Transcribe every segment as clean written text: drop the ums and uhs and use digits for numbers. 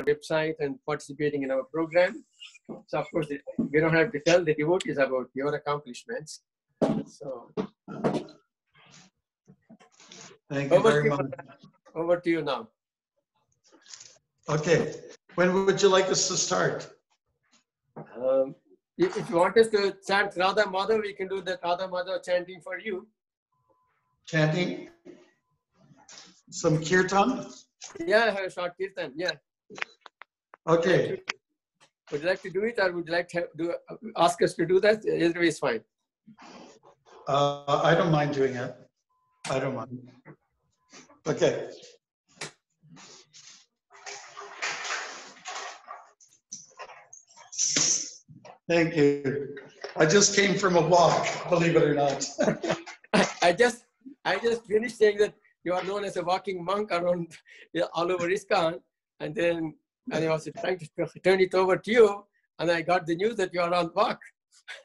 website and participating in our program. So, of course, we don't have to tell the devotees about your accomplishments. So, thank you very much. Over to you now. Okay. When would you like us to start? If you want us to chant Radha Madhav, we can do the Radha Madhav chanting for you. Chanting? Some kirtan? Yeah, I have a short kirtan. Yeah. Okay. Would you like to do it, or would you like to ask us to do that? Either way is fine. I don't mind doing it. I don't mind. Okay. Thank you. I just came from a walk, believe it or not. I just finished saying that you are known as a walking monk around all over ISKCON, and then I was trying to turn it over to you, and I got the news that you are on walk.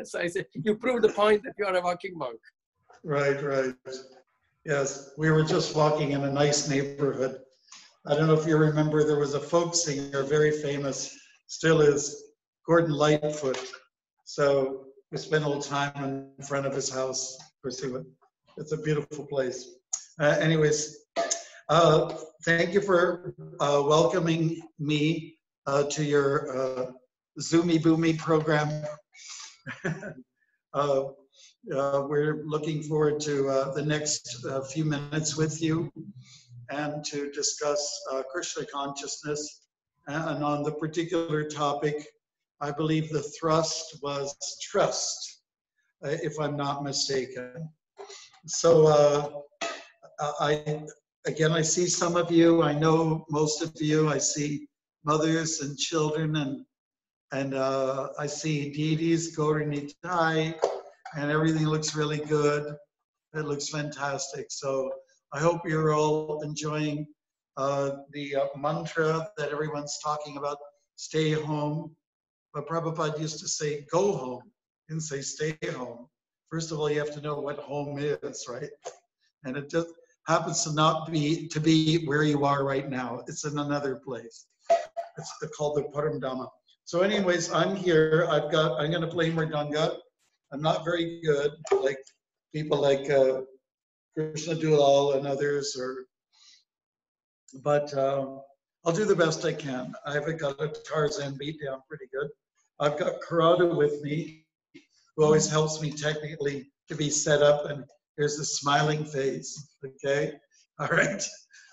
So I said, you proved the point that you are a walking monk. Right, right. Yes, we were just walking in a nice neighborhood. I don't know if you remember, there was a folk singer, very famous, still is, Gordon Lightfoot. So we spent a little time in front of his house. Of course, it's a beautiful place. Anyways, thank you for welcoming me to your Zoomy Boomy program. We're looking forward to the next few minutes with you and to discuss Krishna consciousness. And on the particular topic, I believe the thrust was trust, if I'm not mistaken. So I see some of you, I know most of you, I see mothers and children, and I see deities, Gauranitai, and everything looks really good. It looks fantastic. So I hope you're all enjoying the mantra that everyone's talking about, stay home. But Prabhupada used to say, go home, and say, stay home. First of all, you have to know what home is, right? And it just happens to not be where you are right now. It's in another place. It's called the Param Dhamma. So anyways, I'm here. I'm going to play Mridanga. I'm not very good, like people like Krishna Dulal and others, but I'll do the best I can. I've got a Tarzan beat down pretty good. I've got Karada with me, who always helps me technically to be set up, and here's the smiling face, okay? All right,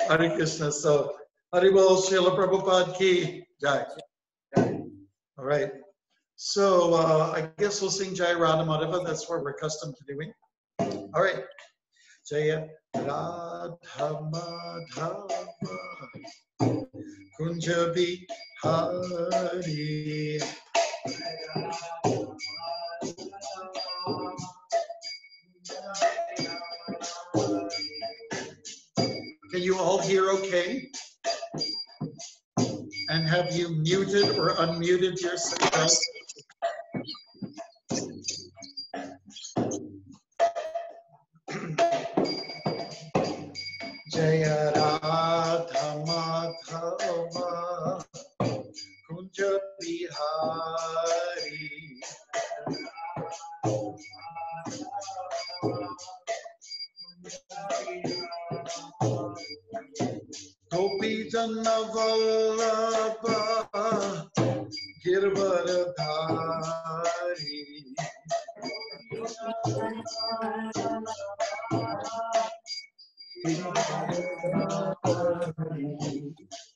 Hare Krishna. So, Haribol Srila Prabhupada Ki Jai. All right, so I guess we'll sing Jai Radha Madhava. That's what we're accustomed to doing. All right, Jaya Radha Madhava Kunja Bihari. Can you all hear okay? And have you muted or unmuted yourself? Jaya Radha Madhava Kunja Bihari. Gopi Janna Vallabha Girvaradhari.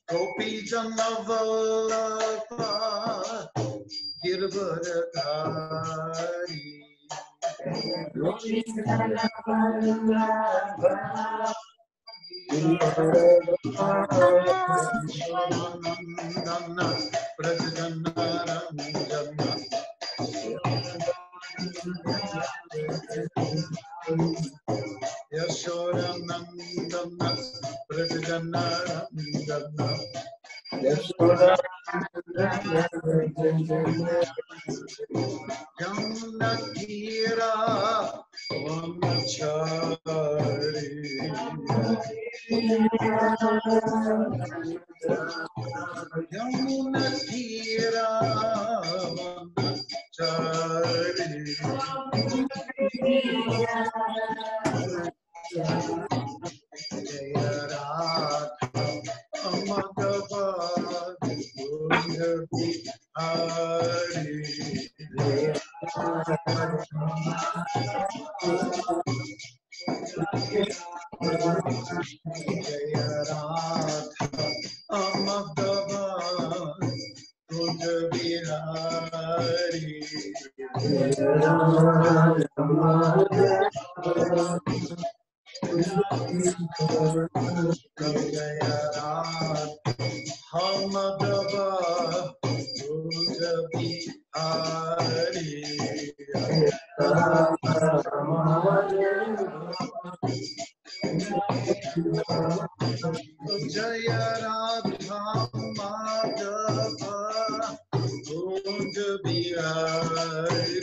Gopi Janna Vallabha Girvaradhari. Yashodanandana Prajanarandana Janakira Vamachari Yamuna Tira Vamachari Jaya Radha Amadava Gunjabi Hari Jaya Radha Amadava Gunjabi Hari Jaya Radha Amadava Gunjabi Hari Jaya Radha Madhava Kunj Bihari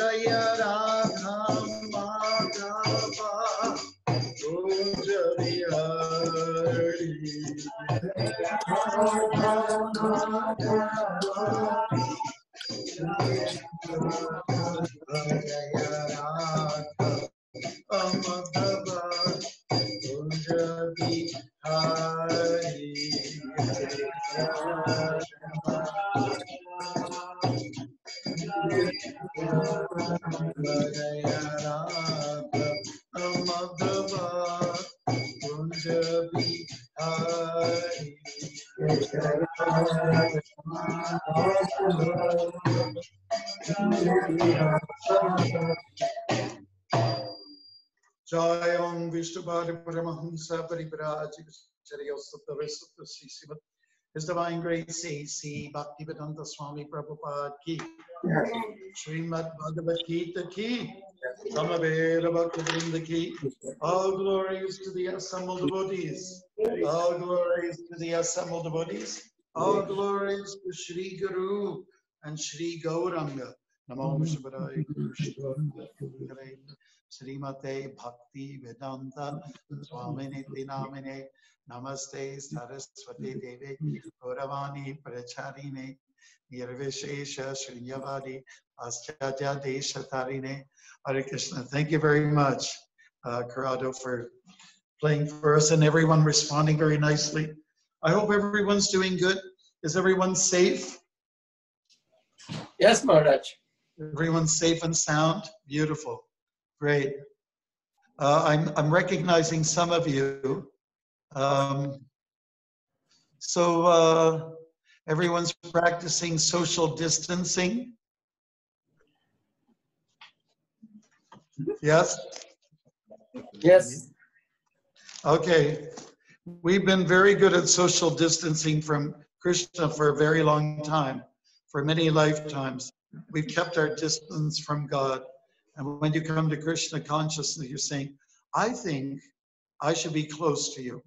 Jaya Radha Madhava Kunj Bihari Jaya Radha Amadhava Kunj Bihari Jaya Radha Amadhava Kunj Bihari Jai Om Vishnupadi Paramahamsa Pariparaji Charya Sattva Sattva Sisivat His Divine Grace A.C. Bhaktivedanta Swami Prabhupada Ki Srimad Bhagavad Gita Ki Samaveda Bhaktivinoda Ki. All glories to the assembled devotees. All glories to the assembled devotees. All glories to Shri Guru and Shri Gauranga. Namo Vishnupadaya Srimate Bhakti Vedanta Swamini Dinamine Namaste Saraswati Devi Gauravani Pracharine Nirvishesha Srinyavadi Ascharya Deshatarine. Hare Krishna. Thank you very much, Corrado, for playing for us and everyone responding very nicely. I hope everyone's doing good. Is everyone safe? Yes, Maharaj. Everyone's safe and sound? Beautiful. Great. I'm recognizing some of you. So everyone's practicing social distancing? Yes? Yes. Okay. We've been very good at social distancing from Krishna for a very long time, for many lifetimes. We've kept our distance from God. And when you come to Krishna consciousness, you're saying, I think I should be close to you.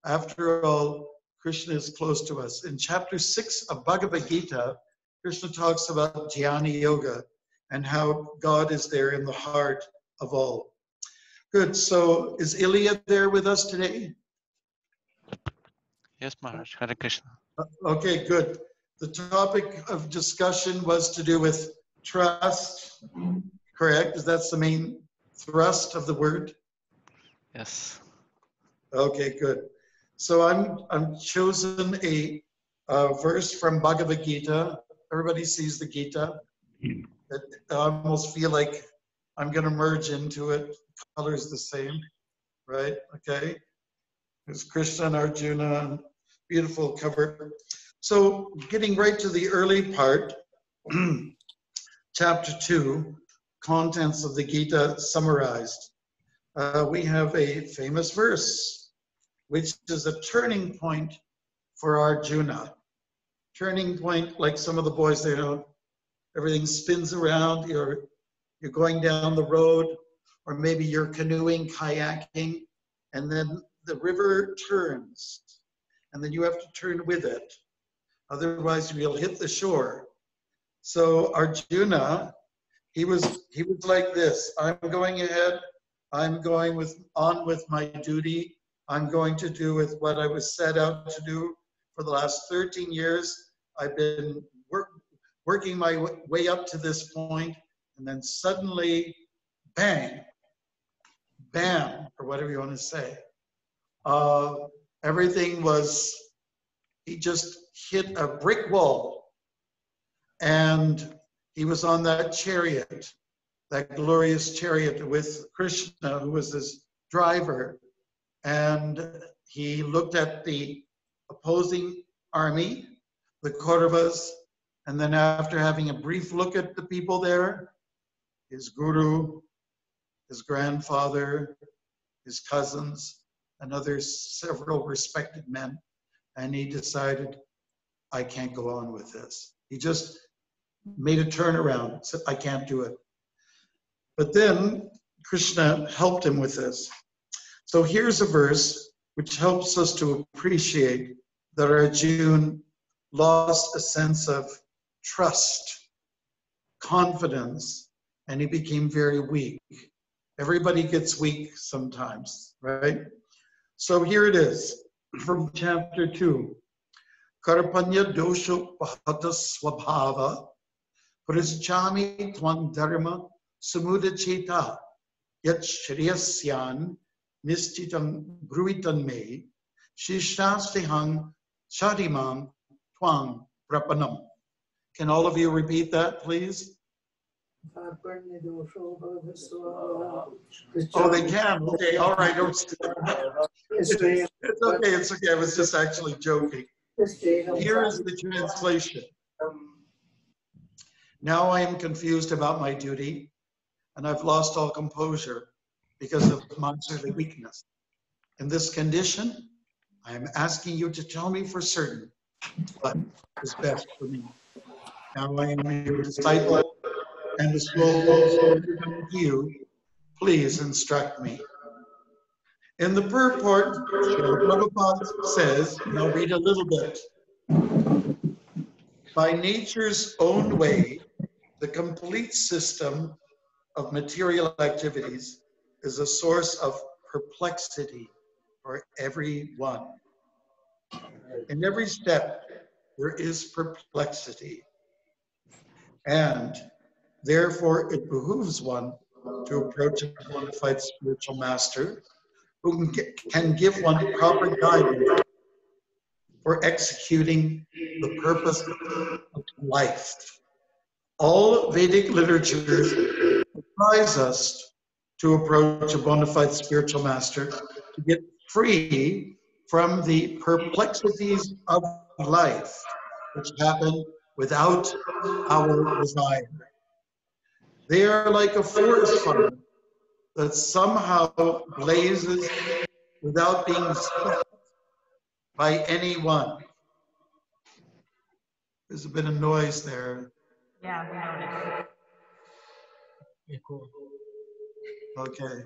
After all, Krishna is close to us. In chapter 6 of Bhagavad Gita, Krishna talks about Jnana Yoga and how God is there in the heart of all. Good. So is Ilya there with us today? Yes, Maharaj. Hare Krishna. Okay, good. The topic of discussion was to do with trust, correct? Is that the main thrust of the word? Yes. Okay, good. So I'm chosen a verse from Bhagavad Gita. Everybody sees the Gita. I almost feel like I'm going to merge into it. The color is the same, right? Okay. There's Krishna and Arjuna. Beautiful cover. So getting right to the early part, chapter 2, contents of the Gita summarized. We have a famous verse, which is a turning point for Arjuna. Turning point, like some of the boys there, everything spins around, you're going down the road, or maybe you're canoeing, kayaking, and then the river turns. and then you have to turn with it. Otherwise, you'll hit the shore. So Arjuna, he was like this. I'm going ahead. I'm going on with my duty. I'm going to do with what I was set out to do for the last 13 years. I've been working my way up to this point, and then suddenly, bang, bam, or whatever you want to say. Everything was, he just hit a brick wall. And he was on that chariot, that glorious chariot with Krishna, who was his driver. And he looked at the opposing army, the Kauravas, and then after having a brief look at the people there, his guru, his grandfather, his cousins, and several respected men, and he decided, I can't go on with this. He just made a turnaround, said, I can't do it. But then Krishna helped him with this. So here's a verse which helps us to appreciate that Arjuna lost a sense of trust, confidence, and he became very weak. Everybody gets weak sometimes, right? So here it is from chapter 2. Karpanya dosho pahata swabhava Prajchami tvam dharma samudacheta yat shriyasyan nistitam bruitan me shishastihang shadimam twang prapanam. Can all of you repeat that, please? Oh, they can. Okay, all right. It's okay. It's okay. I was just actually joking. Here is the translation. Now I am confused about my duty, and I've lost all composure because of my earthly weakness. In this condition, I am asking you to tell me for certain what is best for me. Now I am your disciple, and the scroll to you. Please instruct me. In the purport, Prabhupada says, and I'll read a little bit. By nature's own way, the complete system of material activities is a source of perplexity for everyone. In every step, there is perplexity. And therefore, it behooves one to approach a bona fide spiritual master who can give one proper guidance for executing the purpose of life. All Vedic literature advise us to approach a bona fide spiritual master to get free from the perplexities of life, which happen without our desire. They are like a forest fire that somehow blazes without being stopped by anyone. There's a bit of noise there. Yeah, we noticed. Okay.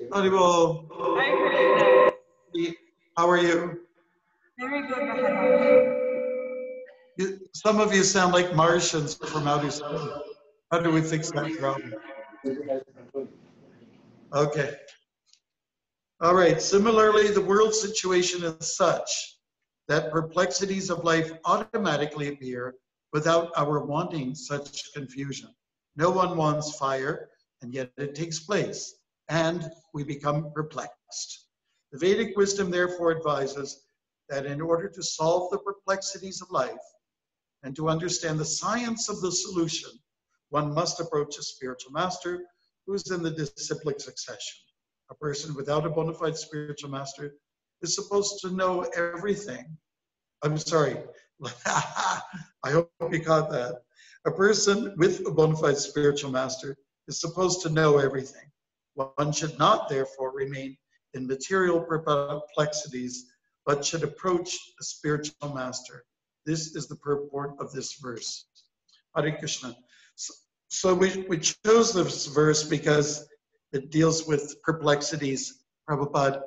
Haribol. Hi, Krishna. How are you? Very good. Some of you sound like Martians from outer space. How do we fix that problem? Okay. All right. Similarly, the world situation is such that perplexities of life automatically appear without our wanting such confusion. No one wants fire, and yet it takes place, and we become perplexed. The Vedic wisdom therefore advises that in order to solve the perplexities of life and to understand the science of the solution, one must approach a spiritual master who is in the disciplic succession. A person without a bona fide spiritual master is supposed to know everything. I'm sorry. I hope you caught that. A person with a bona fide spiritual master is supposed to know everything. One should not, therefore, remain in material perplexities, but should approach a spiritual master. This is the purport of this verse. Hare Krishna. So we chose this verse because it deals with perplexities. Prabhupada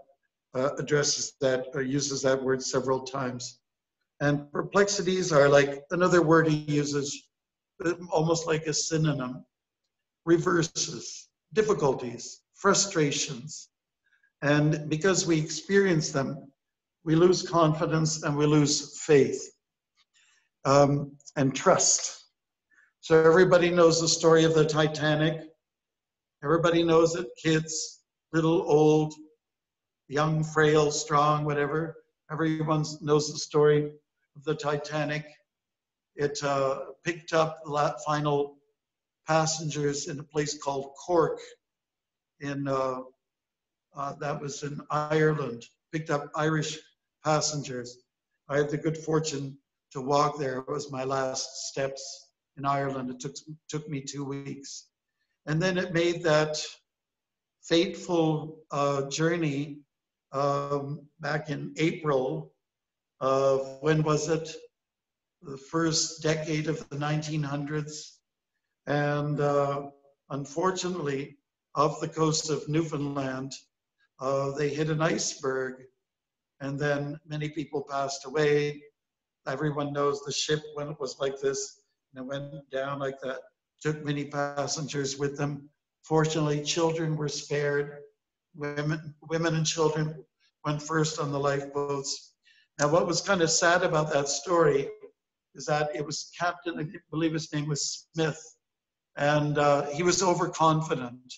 addresses that or uses that word several times. And perplexities are like another word he uses, almost like a synonym. Reverses, difficulties, frustrations. And because we experience them, we lose confidence and we lose faith and trust. So everybody knows the story of the Titanic. Everybody knows it, kids, little, old, young, frail, strong, whatever. Everyone knows the story of the Titanic. It picked up the final passengers in a place called Cork that was in Ireland, picked up Irish passengers. I had the good fortune to walk there. It was my last steps in Ireland. It took me 2 weeks. And then it made that fateful journey back in April of, when was it? The first decade of the 1900s. And unfortunately, off the coast of Newfoundland, they hit an iceberg, and then many people passed away. Everyone knows the ship, when it was like this, and it went down like that, took many passengers with them. Fortunately, children were spared. Women and children went first on the lifeboats. Now, what was kind of sad about that story is that it was Captain, I believe his name was Smith, and he was overconfident.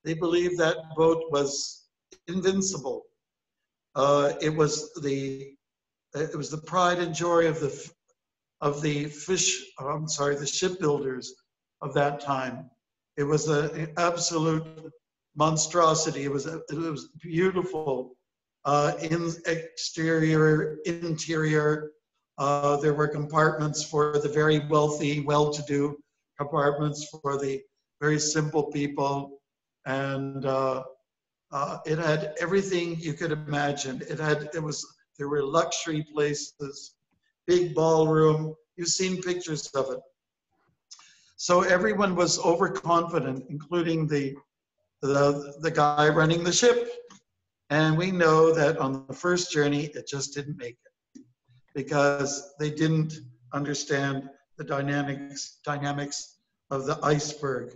They believed that boat was invincible. It was the pride and joy of the shipbuilders of that time. It was an absolute monstrosity. It was beautiful, exterior, interior. There were compartments for the very wealthy, well-to-do, compartments for the very simple people, and it had everything you could imagine. There were luxury places, big ballroom. You've seen pictures of it. So everyone was overconfident, including the guy running the ship. And we know that on the first journey, it just didn't make it because they didn't understand the dynamics of the iceberg.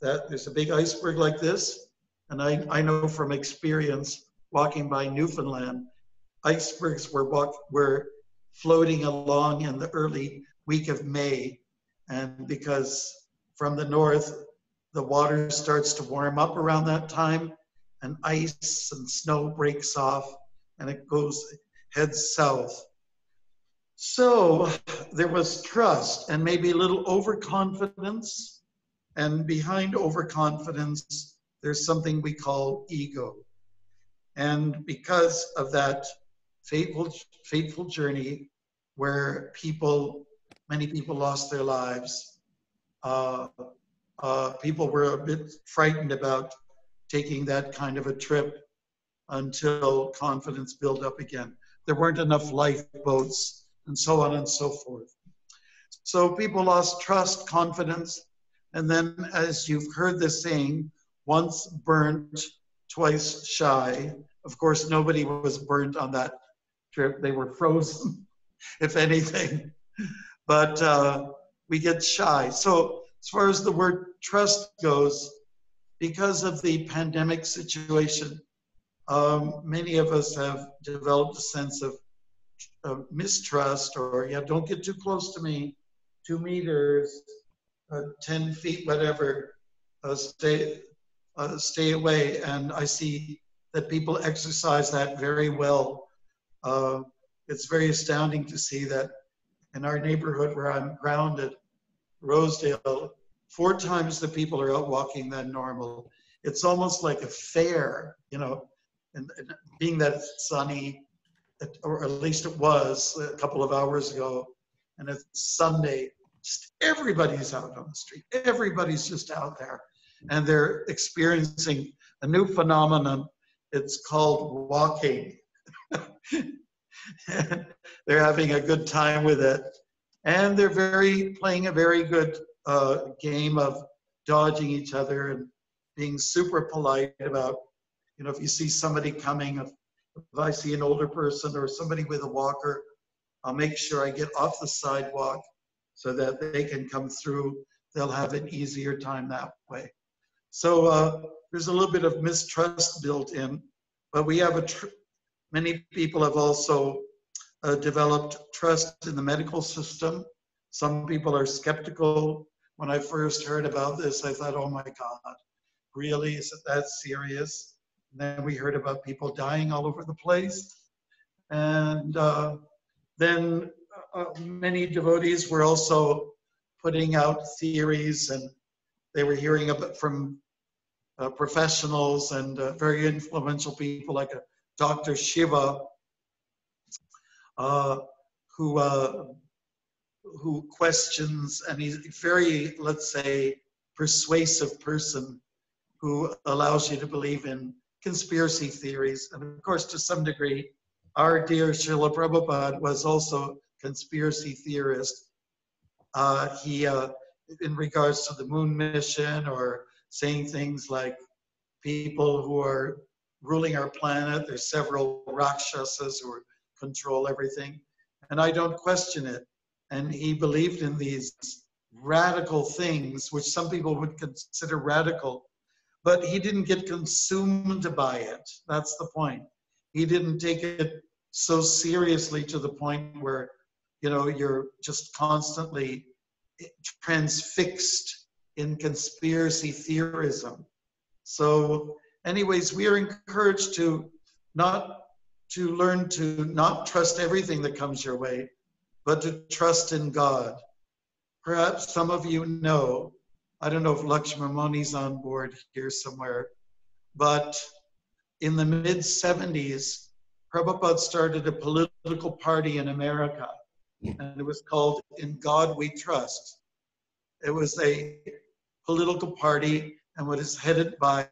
That there's a big iceberg like this, and I know from experience walking by Newfoundland, icebergs were floating along in the early week of May, and because from the north, the water starts to warm up around that time, and ice and snow breaks off, and it heads south. So there was trust and maybe a little overconfidence, and behind overconfidence, there's something we call ego. And because of that fateful journey where many people lost their lives, people were a bit frightened about taking that kind of a trip until confidence built up again. There weren't enough lifeboats and so on and so forth. So people lost trust, confidence, and then, as you've heard this saying, once burnt, twice shy. Of course, nobody was burnt on that trip. They were frozen, if anything. But we get shy. So as far as the word trust goes, because of the pandemic situation, many of us have developed a sense of mistrust, or don't get too close to me, 2 meters, 10 feet, whatever, stay away. And I see that people exercise that very well. It's very astounding to see that in our neighborhood where I'm grounded, Rosedale, 4 times the people are out walking than normal. It's almost like a fair, and being that it's sunny, or at least it was a couple of hours ago, and it's Sunday, just everybody's out on the street. Everybody's just out there, and they're experiencing a new phenomenon. It's called walking. They're having a good time with it, and they're playing a very good game of dodging each other and being super polite about, if you see somebody coming If I see an older person or somebody with a walker, I'll make sure I get off the sidewalk so that they can come through. They'll have an easier time that way. So there's a little bit of mistrust built in, but we have many people have also developed trust in the medical system. Some people are skeptical. When I first heard about this, I thought, oh my God, really? Is it that serious? And then we heard about people dying all over the place. And then many devotees were also putting out theories, and they were hearing about from professionals and very influential people like Dr. Shiva, who questions, and he's a very, let's say, persuasive person who allows you to believe in conspiracy theories. And of course, to some degree, our dear Srila Prabhupada was also a conspiracy theorist. He, in regards to the moon mission, or saying things like people who are ruling our planet, there's several Rakshasas who control everything. And I don't question it. And he believed in these radical things, which some people would consider radical, but he didn't get consumed by it. That's the point. He didn't take it so seriously to the point where, you know, you're just constantly transfixed in conspiracy theorism. So anyways, we are encouraged to learn to not trust everything that comes your way, but to trust in God. Perhaps some of you know, I don't know if Lakshmamoni's on board here somewhere, but in the mid-70s, Prabhupada started a political party in America, and it was called In God We Trust. It was a political party, and what is headed by,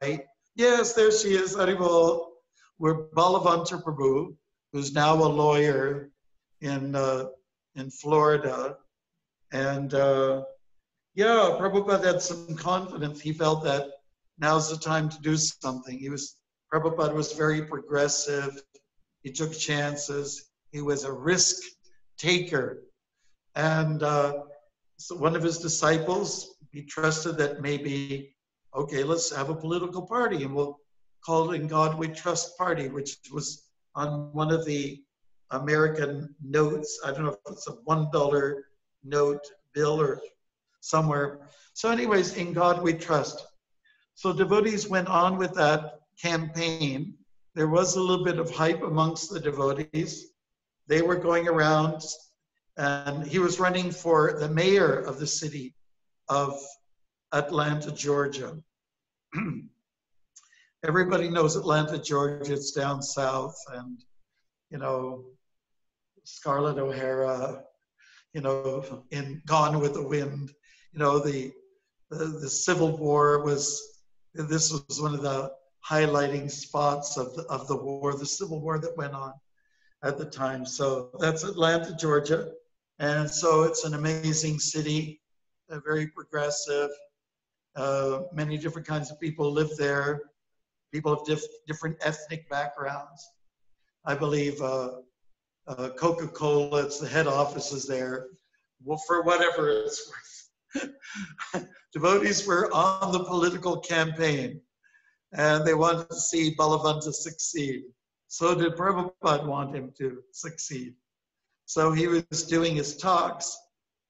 yes, there she is, Haribol, we're Balavanta Prabhu, who's now a lawyer in Florida. And yeah, Prabhupada had some confidence. He felt that now's the time to do something. Prabhupada was very progressive. He took chances. He was a risk taker. And so one of his disciples, he trusted that maybe, okay, let's have a political party, and we'll call it In God We Trust Party, which was on one of the American notes. I don't know if it's a $1 note bill or somewhere. So anyways, In God We Trust. So devotees went on with that campaign. There was a little bit of hype amongst the devotees. They were going around, and he was running for the mayor of the city of Atlanta, Georgia. Everybody knows Atlanta, Georgia. It's down south, and, you know, Scarlett O'Hara, you know, in Gone with the Wind, you know, the Civil War this was one of the highlighting spots of the war, the Civil War that went on at the time. So that's Atlanta, Georgia. And so it's an amazing city, very progressive. Many different kinds of people live there. People of different ethnic backgrounds. I believe Coca-Cola, it's the head office is there. Well, for whatever it's worth. Devotees were on the political campaign, and they wanted to see Balavanta succeed. So did Prabhupada want him to succeed. So he was doing his talks,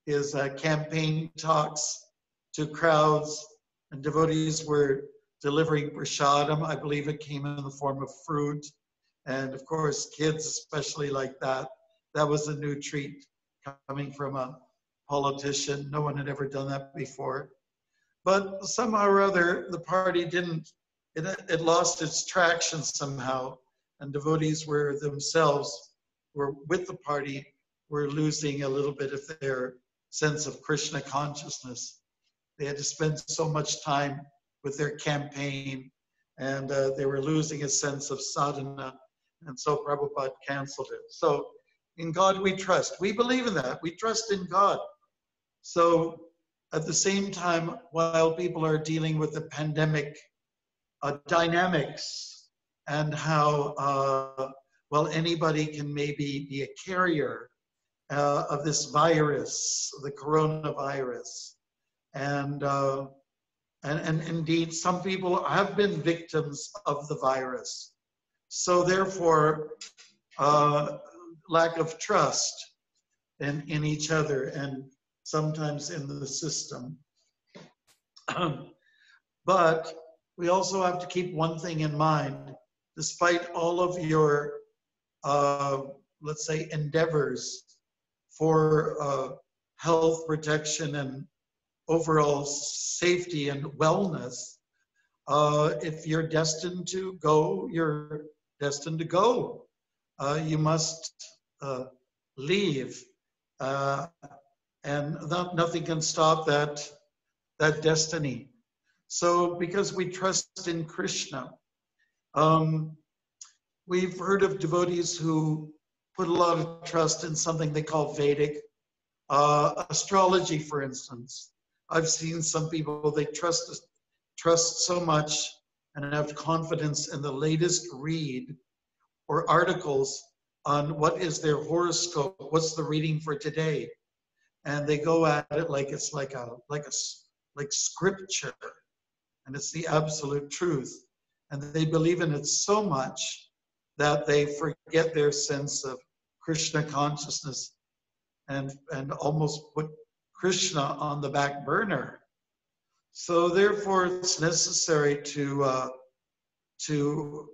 his campaign talks to crowds, and devotees were delivering prasadam. I believe it came in the form of fruit. And of course, kids especially like that. That was a new treat coming from a politician. No one had ever done that before. But somehow or other, the party it lost its traction somehow. And devotees were with the party, were losing a little bit of their sense of Krishna consciousness. They had to spend so much time with their campaign, and they were losing a sense of sadhana, and so Prabhupada canceled it. So in God we trust. We believe in that. We trust in God. So at the same time, while people are dealing with the pandemic dynamics and how, well, anybody can maybe be a carrier of this virus, the coronavirus. And indeed, some people have been victims of the virus. So therefore, lack of trust in each other and sometimes in the system. But we also have to keep one thing in mind. Despite all of your, let's say, endeavors for health protection and overall safety and wellness, if you're destined to go, you're destined to go. You must leave, and nothing can stop that destiny. So because we trust in Krishna, we've heard of devotees who put a lot of trust in something they call Vedic astrology, for instance. I've seen some people, they trust so much and have confidence in the latest read or articles on what is their horoscope, what's the reading for today, and they go at it like it's like scripture, and it's the absolute truth, and they believe in it so much that they forget their sense of Krishna consciousness and almost put Krishna on the back burner. So therefore, it's necessary to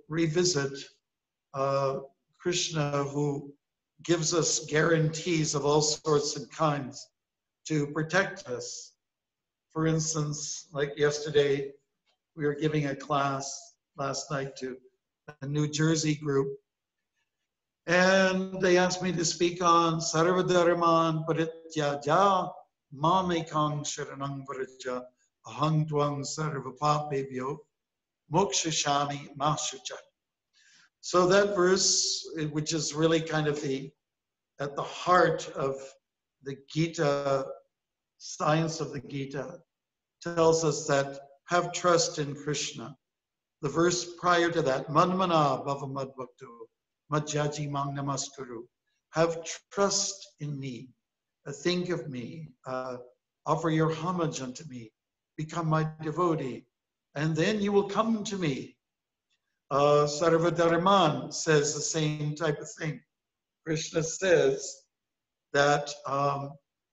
revisit Krishna, who gives us guarantees of all sorts and kinds to protect us. For instance, like yesterday, we were giving a class last night to a New Jersey group, and they asked me to speak on Sarvadharman Parityaja Mamekang Sharanang Vraja Ahang Twang Sarvapapevyo Mokshashami Mashucha. So that verse, which is really kind of at the heart of the Gita, science of the Gita, tells us that have trust in Krishna. The verse prior to that, Manmana Bhava Madbhaktu, Madhyaji Mang Namaskuru. Have trust in me, think of me, offer your homage unto me, become my devotee, and then you will come to me. Sarvadharman says the same type of thing. Krishna says that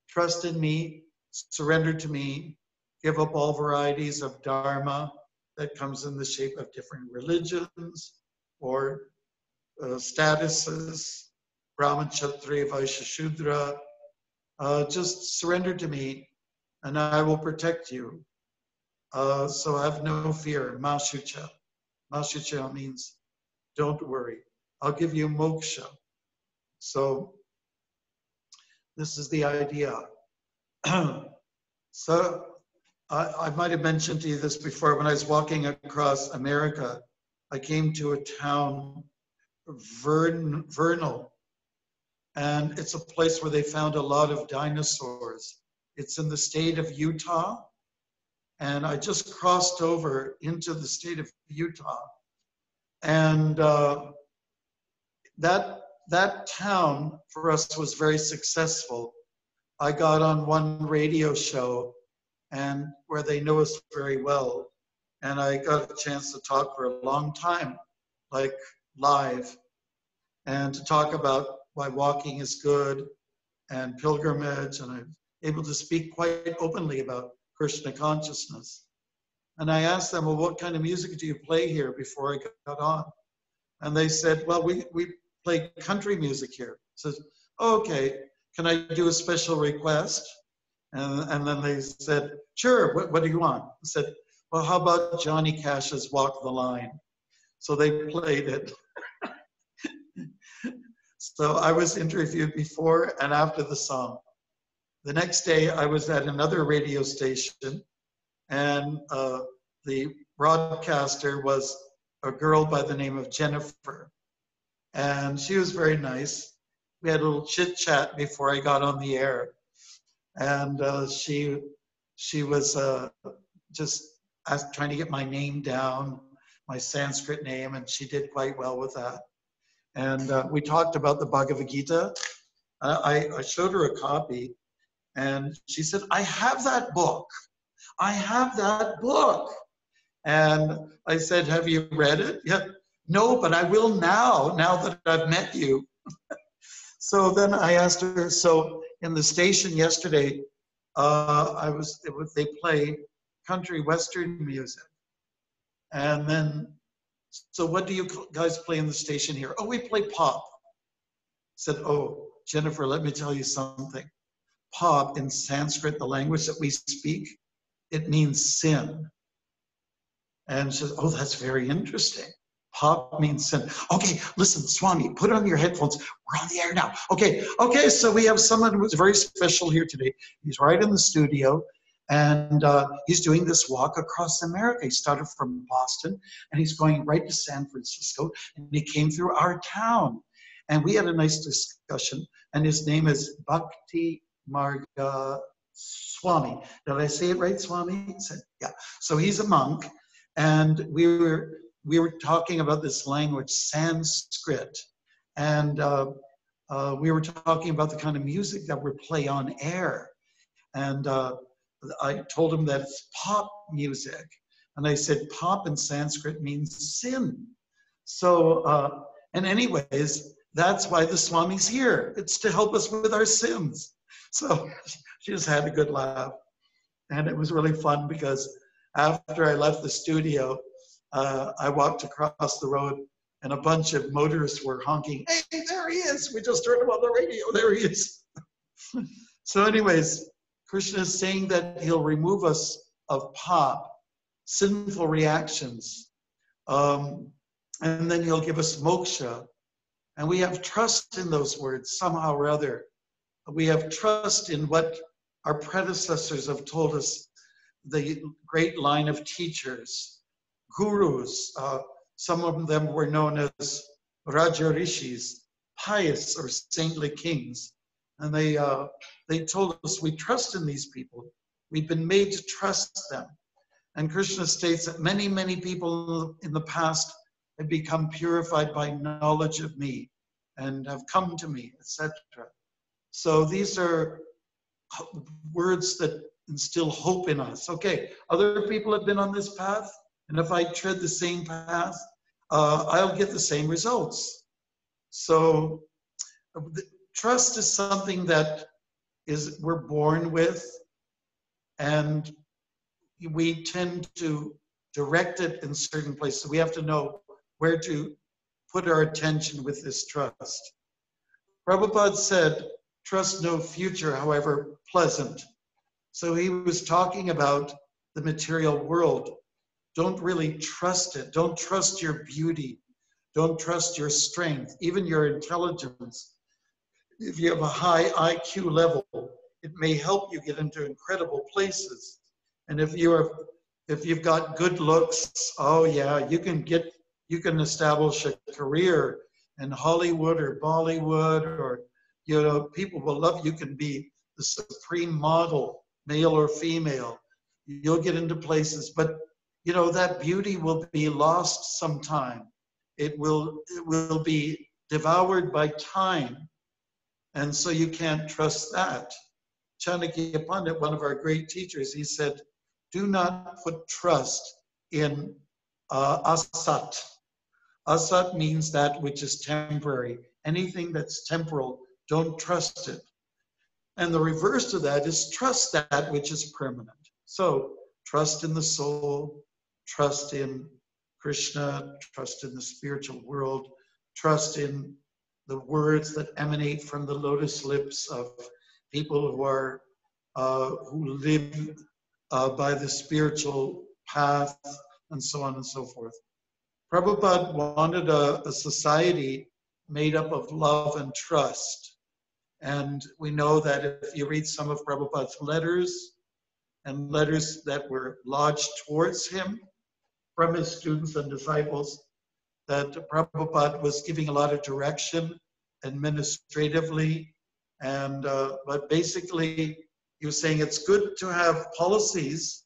trust in me, surrender to me, give up all varieties of dharma that comes in the shape of different religions or statuses, Brahman, Kshatriya, Vaishya, Shudra. Just surrender to me and I will protect you. So have no fear, Mashucha. Mashucha means don't worry. I'll give you moksha. So this is the idea. So I might have mentioned to you this before. When I was walking across America, I came to a town, Vernal, and it's a place where they found a lot of dinosaurs. It's in the state of Utah, and I just crossed over into the state of Utah, and that town for us was very successful. I got on one radio show, and where they know us very well, and I got a chance to talk for a long time, like live, and to talk about why walking is good and pilgrimage, and I'm able to speak quite openly about Krishna consciousness. And I asked them, well, what kind of music do you play here before I got on? And they said, well, we play country music here. I said, oh, okay, can I do a special request? And then they said, sure, what do you want? I said, well, how about Johnny Cash's Walk the Line? So they played it. So I was interviewed before and after the song. The next day I was at another radio station, and the broadcaster was a girl by the name of Jennifer. And she was very nice. We had a little chit chat before I got on the air. And she was just trying to get my name down. my Sanskrit name, and she did quite well with that. And we talked about the Bhagavad Gita. I showed her a copy, and she said, I have that book. I have that book. And I said, have you read it? Yeah. No, but I will now that I've met you. So then I asked her, so in the station yesterday, they play country western music. And then, so what do you guys play in the station here? Oh, we play pop. I said, oh, Jennifer, let me tell you something. Pop in Sanskrit, the language that we speak, it means sin. And she says, oh, that's very interesting. Pop means sin. Okay, listen, Swami, put on your headphones. We're on the air now. Okay, so we have someone who's very special here today. He's right in the studio, and he's doing this walk across America. He started from Boston, and he's going right to San Francisco, and he came through our town. And we had a nice discussion, and his name is Bhaktimarga Swami. Did I say it right, Swami? He said, yeah. So he's a monk, and we were talking about this language, Sanskrit, and we were talking about the kind of music that we play on air. And I told him that it's pop music. And I said, pop in Sanskrit means sin. So, and anyways, that's why the Swami's here. It's to help us with our sins. So she just had a good laugh. And it was really fun because after I left the studio, I walked across the road and a bunch of motorists were honking, hey, there he is. We just heard him on the radio. There he is. So anyways, Krishna is saying that he'll remove us of pop, sinful reactions, and then he'll give us moksha. And we have trust in those words somehow or other. We have trust in what our predecessors have told us, the great line of teachers, gurus. Some of them were known as Raja Rishis, pious or saintly kings. And they told us we trust in these people. We've been made to trust them. And Krishna states that many, many people in the past have become purified by knowledge of me and have come to me, etc. So these are words that instill hope in us. Okay, other people have been on this path, and if I tread the same path, I'll get the same results. So trust is something that we're born with, and we tend to direct it in certain places. We have to know where to put our attention with this trust. Prabhupada said, trust no future, however pleasant. So he was talking about the material world. Don't really trust it. Don't trust your beauty. Don't trust your strength, even your intelligence. If you have a high IQ level, it may help you get into incredible places. And if you've got good looks, oh yeah, you can establish a career in Hollywood or Bollywood, or people will love you. You can be the supreme model, male or female. You'll get into places, but that beauty will be lost sometime. It will be devoured by time. And so you can't trust that. Chanakya Pandit, one of our great teachers, he said, do not put trust in asat. Asat means that which is temporary. Anything that's temporal, don't trust it. And the reverse to that is trust that which is permanent. So trust in the soul, trust in Krishna, trust in the spiritual world, trust in the words that emanate from the lotus lips of people who live by the spiritual path, and so on and so forth. Prabhupada wanted a society made up of love and trust. And we know that if you read some of Prabhupada's letters, and letters that were lodged towards him from his students and disciples, that Prabhupada was giving a lot of direction administratively, and but basically he was saying it's good to have policies,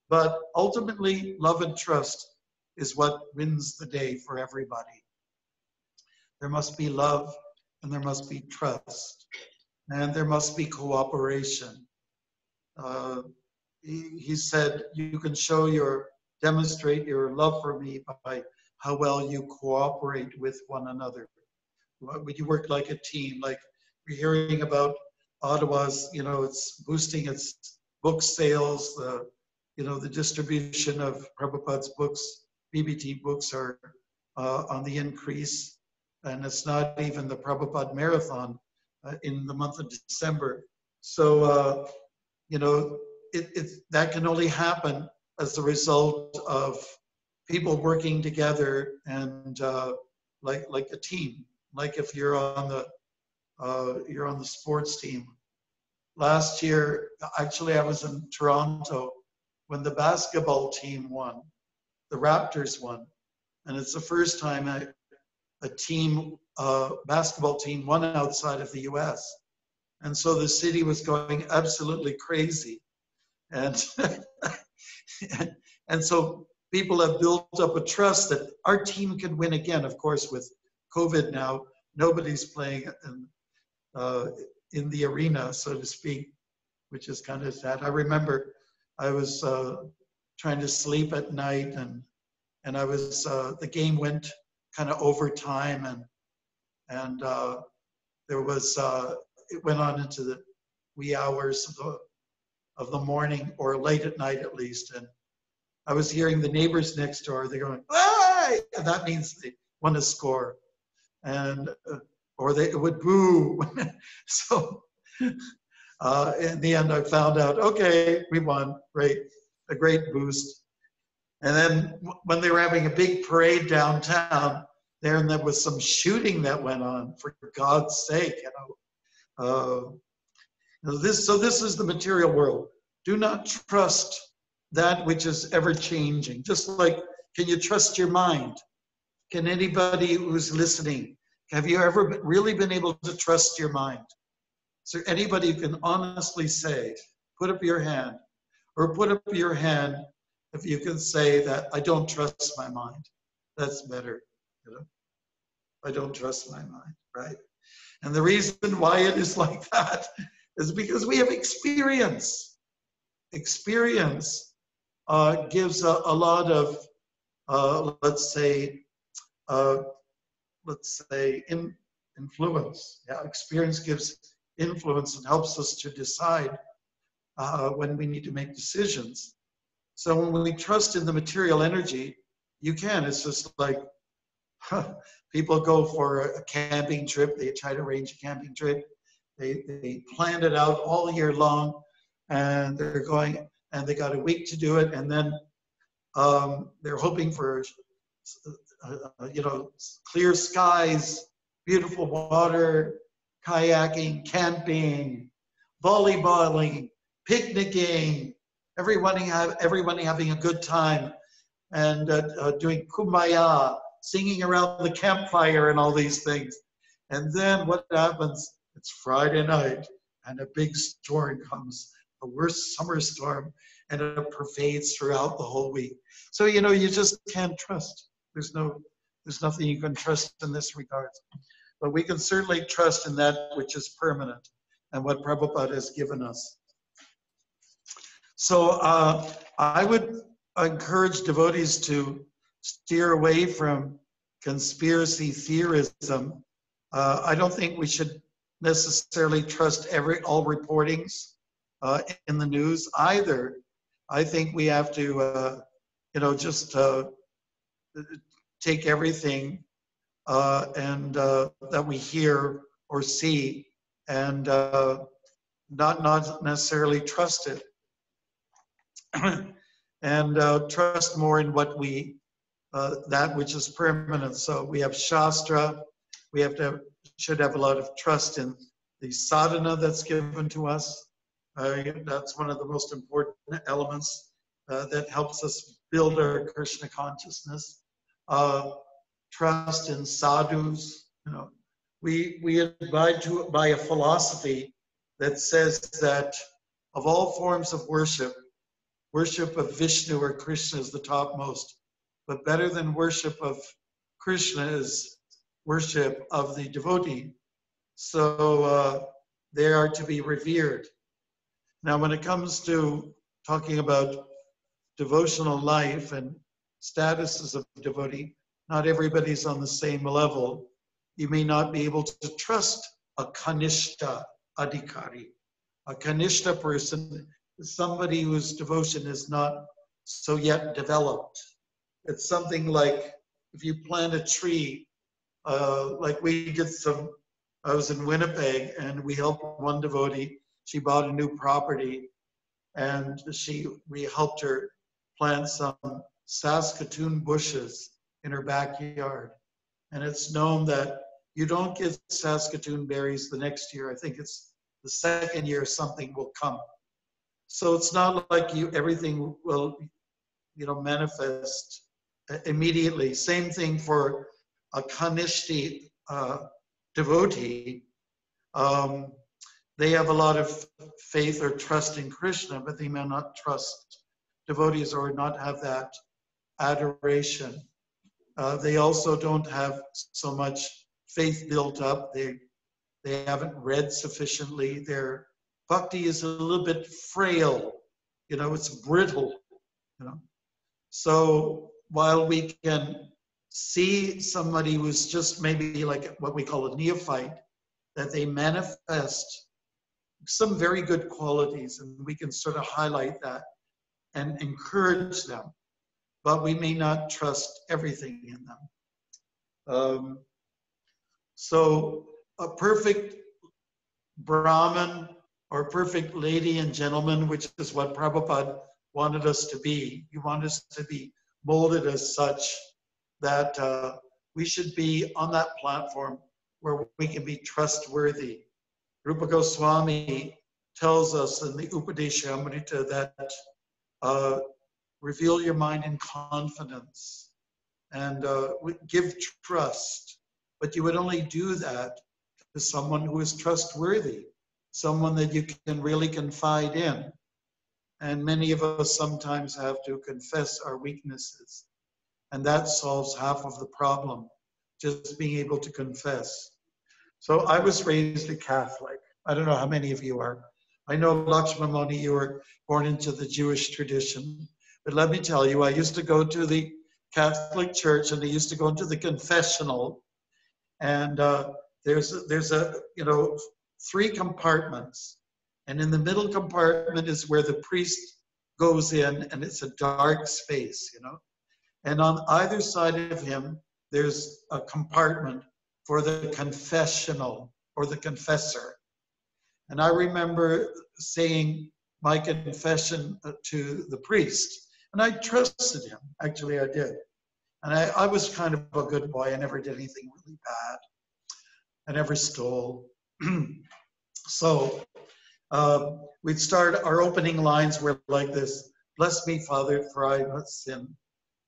but ultimately love and trust is what wins the day for everybody. There must be love, and there must be trust, and there must be cooperation. He said, you can demonstrate your love for me by how well you cooperate with one another. When you work like a team, like we're hearing about Ottawa's, it's boosting its book sales, the distribution of Prabhupada's books, BBT books are on the increase, and it's not even the Prabhupada Marathon in the month of December. So, that can only happen as a result of people working together and like a team. Like if you're on the sports team. Last year, actually, I was in Toronto when the basketball team won. The Raptors won, and it's the first time a basketball team won outside of the U.S. And so the city was going absolutely crazy, and and so people have built up a trust that our team can win again. Of course, with COVID now, nobody's playing in the arena, so to speak, which is kind of sad. I remember I was trying to sleep at night, and I was the game went kind of overtime, and there was it went on into the wee hours of the morning, or late at night at least, and I was hearing the neighbors next door. They're going, "Hey!" And that means they want to score, and or they would boo. So in the end, I found out, okay, we won. Great, a great boost. And then when they were having a big parade downtown, there was some shooting that went on. For God's sake, this is the material world. Do not trust that which is ever changing. Just like, can you trust your mind? Can anybody who's listening, have you ever really been able to trust your mind? Is there anybody who can honestly say, put up your hand, or put up your hand if you can say that I don't trust my mind? That's better. I don't trust my mind, right? And the reason why it is like that is because we have experience. Experience gives a lot of, let's say, influence. Yeah, experience gives influence and helps us to decide when we need to make decisions. So when we trust in the material energy, you can. It's just like people go for a camping trip. They try to arrange a camping trip. They plan it out all year long, and they're going, and they got a week to do it, and then they're hoping for clear skies, beautiful water, kayaking, camping, volleyballing, picnicking, everyone having a good time, and doing kumbaya, singing around the campfire and all these things. And then what happens? It's Friday night, and a big storm comes, the worst summer storm, and it pervades throughout the whole week. So, you just can't trust. There's nothing you can trust in this regard. But we can certainly trust in that which is permanent and what Prabhupada has given us. So I would encourage devotees to steer away from conspiracy theorism. I don't think we should necessarily trust all reportings in the news either. I think we have to, just take everything and that we hear or see, and not necessarily trust it, and trust more in what that which is permanent. So we have Shastra. We should have a lot of trust in the sadhana that's given to us. That's one of the most important elements that helps us build our Krishna consciousness. Trust in sadhus. We abide by a philosophy that says that of all forms of worship of Vishnu or Krishna is the topmost. but better than worship of Krishna is worship of the devotee. So they are to be revered. Now, when it comes to talking about devotional life and statuses of devotee, not everybody's on the same level. You may not be able to trust a Kanishta Adhikari. A Kanishta person is somebody whose devotion is not so yet developed. It's something like if you plant a tree, like we did I was in Winnipeg and we helped one devotee. She bought a new property and we helped her plant some Saskatoon bushes in her backyard. And it's known that you don't get Saskatoon berries the next year. I think it's the second year something will come. So it's not like everything will, manifest immediately. Same thing for a Kanishti devotee. They have a lot of faith or trust in Krishna, but they may not trust devotees or not have that adoration. They also don't have so much faith built up. They haven't read sufficiently. Their bhakti is a little bit frail. It's brittle. So while we can see somebody who's just maybe like what we call a neophyte, that they manifest some very good qualities, and we can sort of highlight that and encourage them, but we may not trust everything in them. So a perfect Brahmin or perfect lady and gentleman, which is what Prabhupada wanted us to be. He wanted us to be molded as such that we should be on that platform where we can be trustworthy. Rupa Goswami tells us in the Upadeshamrita that reveal your mind in confidence and give trust. But you would only do that to someone who is trustworthy, someone that you can really confide in. And many of us sometimes have to confess our weaknesses. And that solves half of the problem, just being able to confess. So I was raised a Catholic. I don't know how many of you are. I know, Lakshman Moni, you were born into the Jewish tradition. But let me tell you, I used to go to the Catholic Church and I used to go into the confessional. And there's 3 compartments. And in the middle compartment is where the priest goes in, and it's a dark space, And on either side of him, there's a compartment for the confessional or the confessor. And I remember saying my confession to the priest, and I trusted him. Actually, I did. And I was kind of a good boy. I never did anything really bad. I never stole. So we'd start, our opening lines were like this: "Bless me, Father, for I must sin."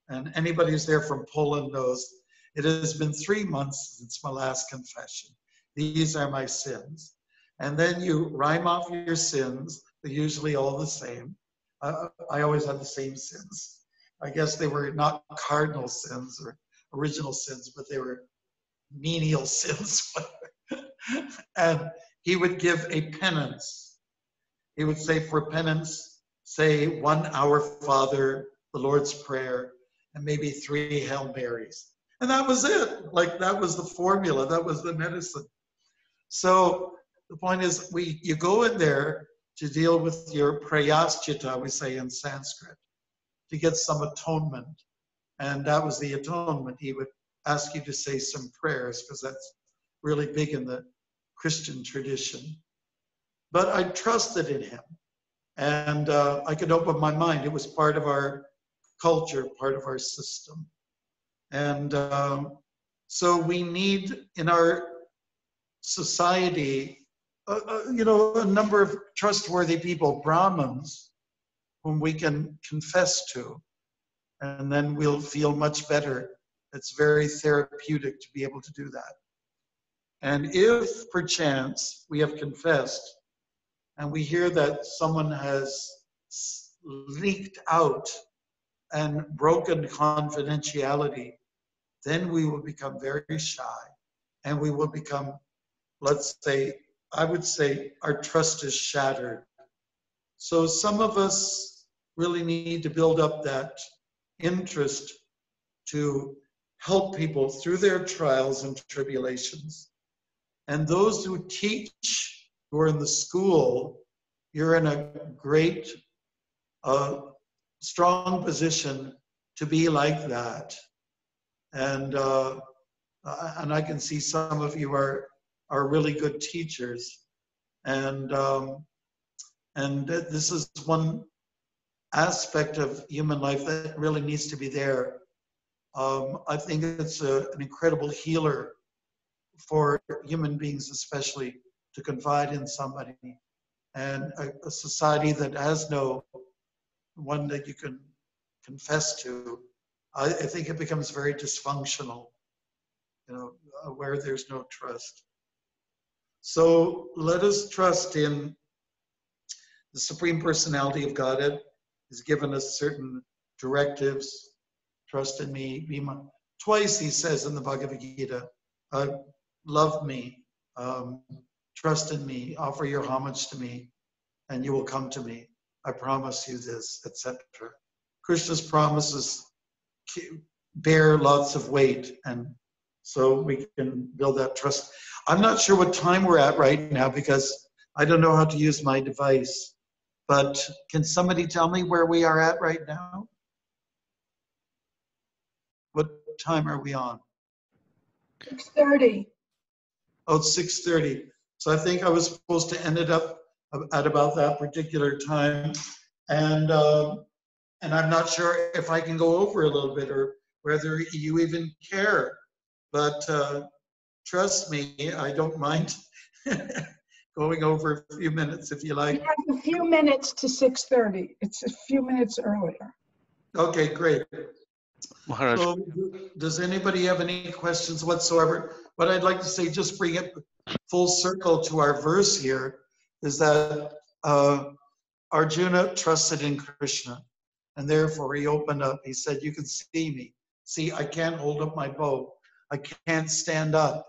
And anybody who's there from Poland knows it has been 3 months since my last confession. These are my sins. And then you rhyme off your sins. They're usually all the same. I always had the same sins. I guess they were not cardinal sins or original sins, but they were menial sins. And he would give a penance. He would say, for penance, say 1 Our Father, the Lord's Prayer, and maybe 3 Hail Marys. And that was it. Like, that was the formula. That was the medicine. So the point is, you go in there to deal with your prayaschita, we say in Sanskrit, to get some atonement. And that was the atonement. He would ask you to say some prayers, because that's really big in the Christian tradition. But I trusted in him. And I could open my mind. It was part of our culture, part of our system. And so we need in our society, a number of trustworthy people, Brahmins, whom we can confess to, and then we'll feel much better. It's very therapeutic to be able to do that. And if perchance we have confessed and we hear that someone has leaked out and broken confidentiality, then we will become very shy, and we will become, let's say, I would say our trust is shattered. So some of us really need to build up that interest to help people through their trials and tribulations. And those who teach, who are in the school, you're in a great, strong position to be like that. And I can see some of you are really good teachers. And this is one aspect of human life that really needs to be there. I think it's an incredible healer for human beings, especially, to confide in somebody. And a society that has no one that you can confess to, I think it becomes very dysfunctional, where there's no trust. So let us trust in the Supreme Personality of Godhead. He's given us certain directives. Trust in me. Twice he says in the Bhagavad Gita, love me, trust in me, offer your homage to me, and you will come to me. I promise you this, etc. Krishna's promises bear lots of weight, and so we can build that trust. I'm not sure what time we're at right now because I don't know how to use my device, but can somebody tell me where we are at right now? What time are we on? 6:30. Oh, it's 6:30. So I think I was supposed to end it up at about that particular time. And I'm not sure if I can go over a little bit or whether you even care. But trust me, I don't mind going over a few minutes if you like. We have a few minutes to 6:30. It's a few minutes earlier. Okay, great. Maharaj. So does anybody have any questions whatsoever? What I'd like to say, just bring it full circle to our verse here, is that Arjuna trusted in Krishna, and therefore he opened up. He said, you can see me. See, I can't hold up my bow. I can't stand up.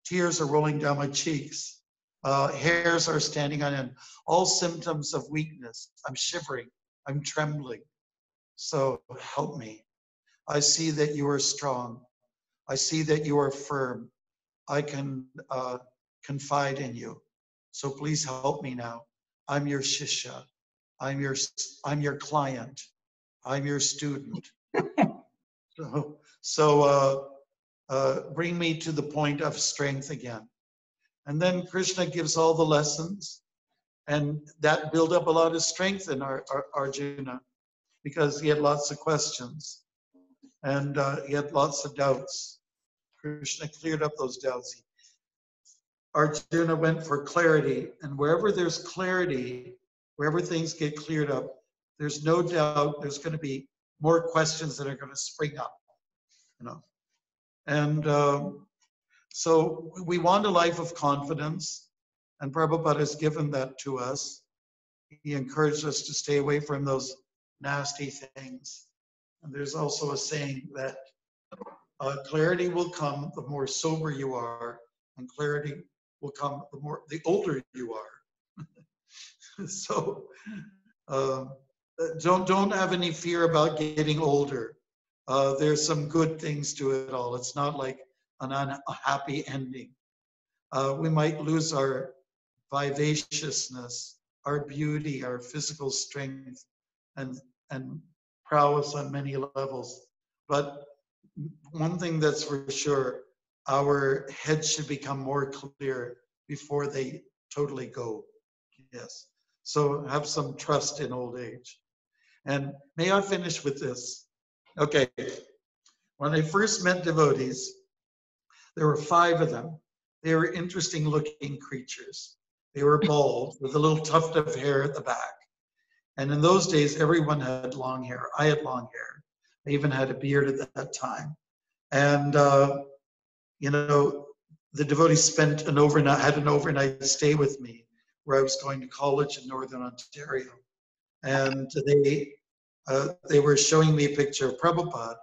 Tears are rolling down my cheeks. Hairs are standing on end. All symptoms of weakness. I'm shivering. I'm trembling. So help me. I see that you are strong. I see that you are firm. I can confide in you. So please help me now. I'm your shishya. I'm your client. I'm your student. So bring me to the point of strength again. And then Krishna gives all the lessons, and that built up a lot of strength in Arjuna, because he had lots of questions and he had lots of doubts. Krishna cleared up those doubts. Arjuna went for clarity, and wherever there's clarity, wherever things get cleared up, there's no doubt there's going to be more questions that are going to spring up, And so we want a life of confidence, and Prabhupada has given that to us. He encouraged us to stay away from those nasty things. And there's also a saying that clarity will come the more sober you are, and clarity will come the older you are. So don't have any fear about getting older. There's some good things to it all. It's not like an unhappy ending. We might lose our vivaciousness, our beauty, our physical strength, and prowess on many levels. But one thing that's for sure, our heads should become more clear before they totally go. Yes. So have some trust in old age. And may I finish with this? Okay. When I first met devotees, there were 5 of them. They were interesting looking creatures. They were bald with a little tuft of hair at the back. And in those days, everyone had long hair. I had long hair. I even had a beard at that time. And, the devotees had an overnight stay with me where I was going to college in Northern Ontario. And they they were showing me a picture of Prabhupada,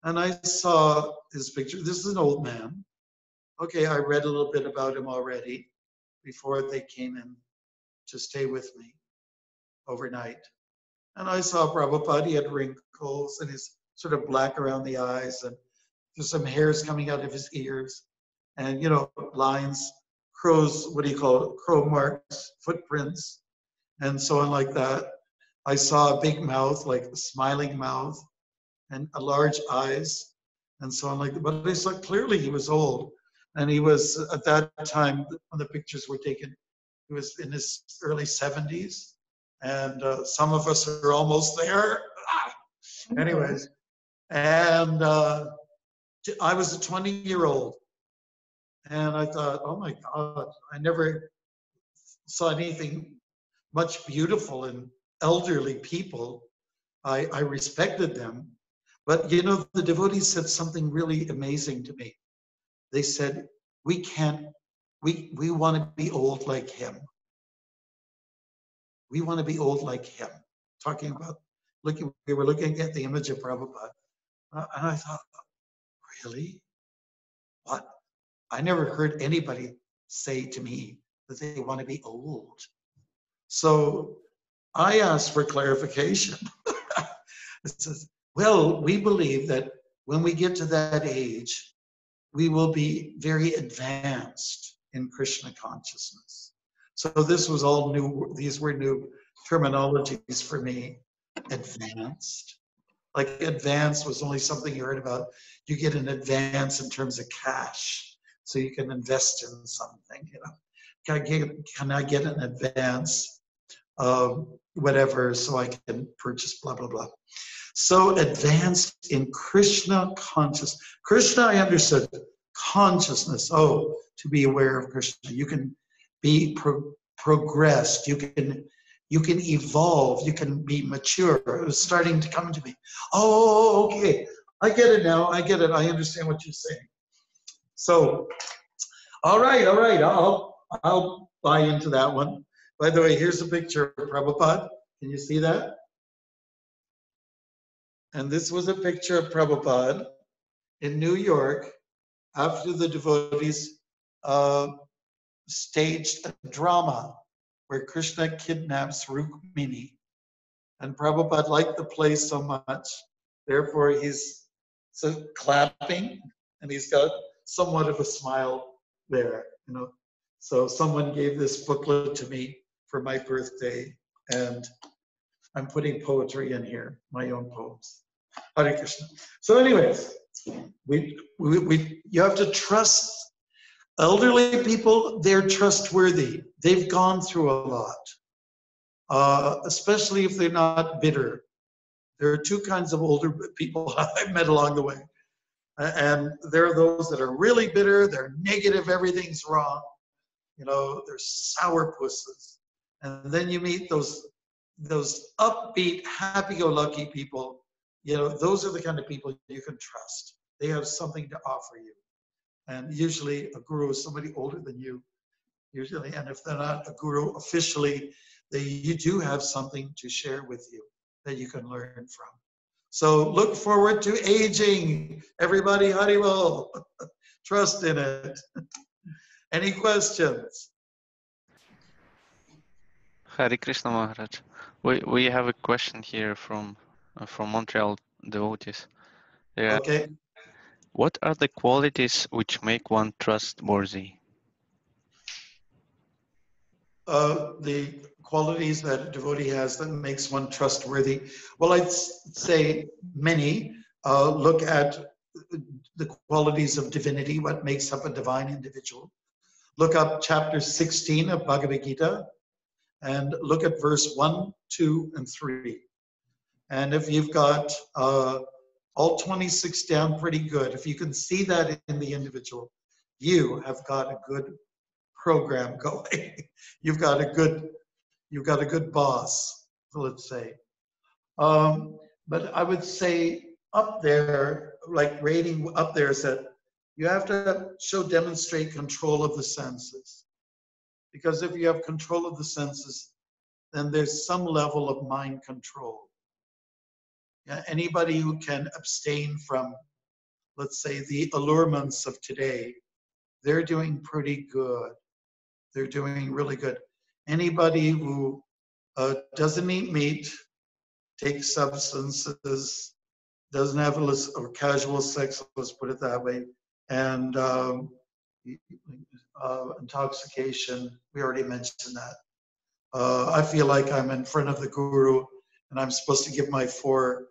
and I saw his picture. This is an old man. Okay, I read a little bit about him already before they came in to stay with me overnight. And I saw Prabhupada, he had wrinkles and he's sort of black around the eyes, and there's some hairs coming out of his ears, and lines, crows, what do you call it, crow marks, footprints, and so on like that. I saw a big mouth, like a smiling mouth, and a large eyes, and so on like that. But I saw clearly he was old, and he was, at that time when the pictures were taken, he was in his early 70s, and some of us are almost there. Anyways, and I was a 20-year-old, and I thought, oh my God, I never saw anything much beautiful in elderly people. I respected them, but the devotees said something really amazing to me. They said, we want to be old like him. We want to be old like him. Talking about, we were looking at the image of Prabhupada. And I thought, really? What? I never heard anybody say to me that they want to be old. So I asked for clarification. It says, well, we believe that when we get to that age, we will be very advanced in Krishna consciousness. So this was all new. These were new terminologies for me. Advanced. Like advance was only something you heard about. You get an advance in terms of cash, so you can invest in something. Can I get an advance of whatever so I can purchase blah blah blah. So advanced in Krishna consciousness. Krishna, I understood. Consciousness. Oh, to be aware of Krishna. You can be progressed. You can evolve. You can be mature. It was starting to come to me. Oh, okay. I get it now. I get it. I understand what you're saying. So, all right. I'll buy into that one. By the way, here's a picture of Prabhupada. Can you see that? And this was a picture of Prabhupada in New York after the devotees staged a drama where Krishna kidnaps Rukmini. And Prabhupada liked the play so much, therefore he's clapping, and he's got somewhat of a smile there, So someone gave this booklet to me for my birthday, and I'm putting poetry in here, my own poems. Hare Krishna. So anyways, you have to trust elderly people. They're trustworthy. They've gone through a lot, especially if they're not bitter. There are two kinds of older people I've met along the way. And there are those that are really bitter. They're negative. Everything's wrong. They're sourpusses. And then you meet those upbeat, happy-go-lucky people. Those are the kind of people you can trust. They have something to offer you. And usually a guru is somebody older than you. Usually, and if they're not a guru officially, you do have something to share with you that you can learn from. So look forward to aging. Everybody, Haribol. Trust in it. Any questions? Hare Krishna Maharaj. We have a question here from Montreal devotees. Okay. What are the qualities which make one trustworthy? The qualities that a devotee has that makes one trustworthy. Well, I'd say many. Look at the qualities of divinity, what makes up a divine individual. Look up chapter 16 of Bhagavad Gita and look at verse 1, 2, and 3. And if you've got all 26 down pretty good, if you can see that in the individual, you have got a good program going. You've got a good boss, let's say. But I would say up there, like rating up there, is that you have to demonstrate control of the senses. Because if you have control of the senses, then there's some level of mind control. Anybody who can abstain from, let's say, the allurements of today, they're doing pretty good. They're doing really good. Anybody who doesn't eat meat, takes substances, doesn't have or casual sex, let's put it that way, and intoxication, we already mentioned that. I feel like I'm in front of the guru and I'm supposed to give my 4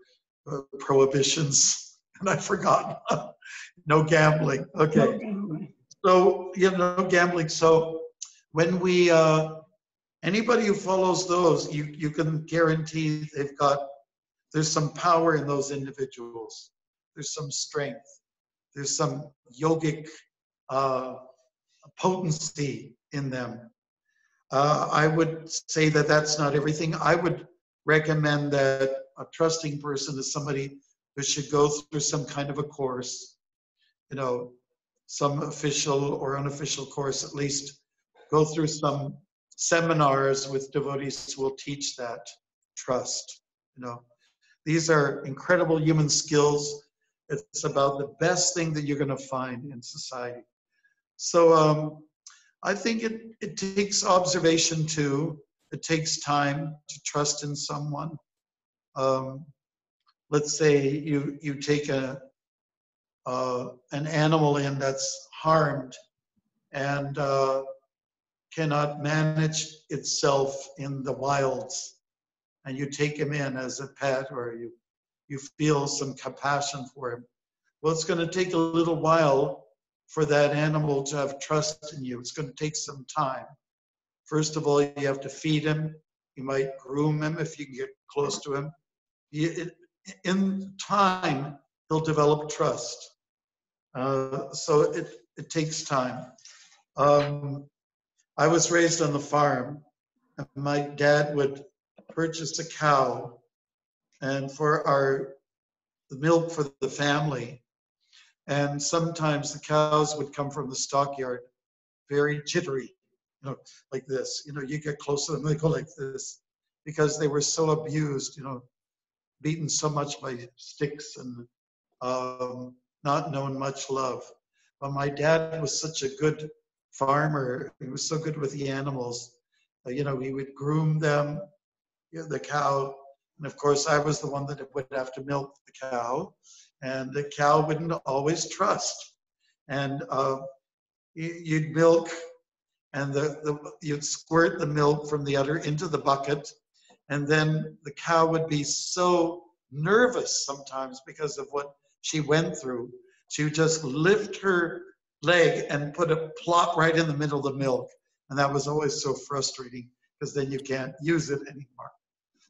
prohibitions, and I forgot. No gambling. Okay. No gambling. So, no gambling. So when we, anybody who follows those, you can guarantee there's some power in those individuals. There's some strength. There's some yogic potency in them. I would say that that's not everything. I would recommend that a trusting person is somebody who should go through some kind of a course, some official or unofficial course, at least go through some seminars with devotees who will teach that trust. These are incredible human skills. It's about the best thing that you're going to find in society. So I think it takes observation too. It takes time to trust in someone. Let's say you take an animal in that's harmed and cannot manage itself in the wilds, and you take him in as a pet, or you feel some compassion for him. Well, it's going to take a little while for that animal to have trust in you. It's going to take some time. First of all, you have to feed him. You might groom him if you can get close to him. In time, he'll develop trust. So it takes time. I was raised on the farm, and my dad would purchase a cow, and for the milk for the family. And sometimes the cows would come from the stockyard very jittery, like this. You get close to them, they go like this, because they were so abused, beaten so much by sticks and not known much love. But my dad was such a good farmer. He was so good with the animals. He would groom them, the cow. And of course, I was the one that would have to milk the cow. And the cow wouldn't always trust. And you'd milk, and you'd squirt the milk from the udder into the bucket. And then the cow would be so nervous sometimes because of what she went through. She would just lift her leg and put a plop right in the middle of the milk. And that was always so frustrating, because then you can't use it anymore.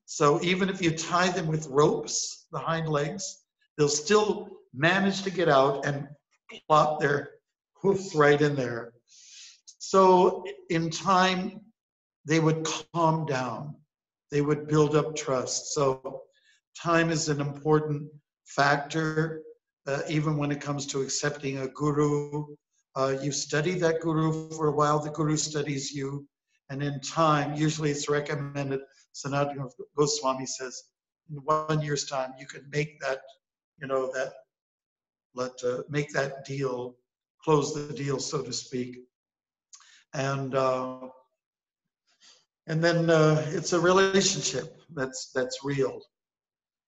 So even if you tie them with ropes, the hind legs, they'll still manage to get out and plop their hoofs right in there. So in time, they would calm down. They would build up trust. So time is an important factor, even when it comes to accepting a guru. You study that guru for a while, the guru studies you, and in time, usually it's recommended, Sanatana Goswami says, in 1 year's time, you can make that, make that deal, close the deal, so to speak. And then it's a relationship that's real.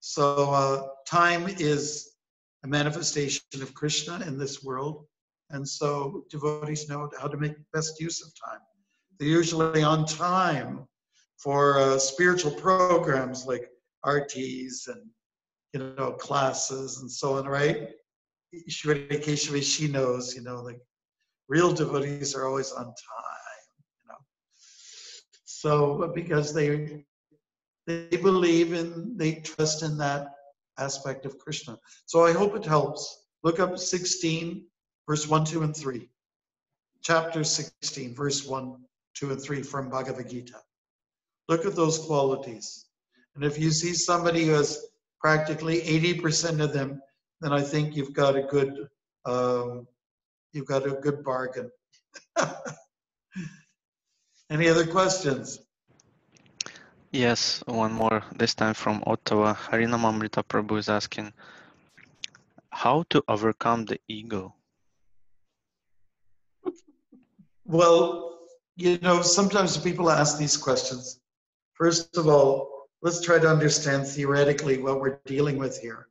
So time is a manifestation of Krishna in this world. And so devotees know how to make best use of time. They're usually on time for spiritual programs like RTs and, classes and so on, right? Shri Keshavi, she knows, the real devotees are always on time, So because they believe in, they trust in that aspect of Krishna. So I hope it helps. Look up 16, verse 1, 2, and 3. Chapter 16, verse 1, 2, and 3 from Bhagavad Gita. Look at those qualities. And if you see somebody who has practically 80% of them, then I think you've got a good bargain. Any other questions? Yes, one more, this time from Ottawa. Harinamamrita Prabhu is asking, how to overcome the ego? Well, you know, sometimes people ask these questions. First of all, let's try to understand theoretically what we're dealing with here.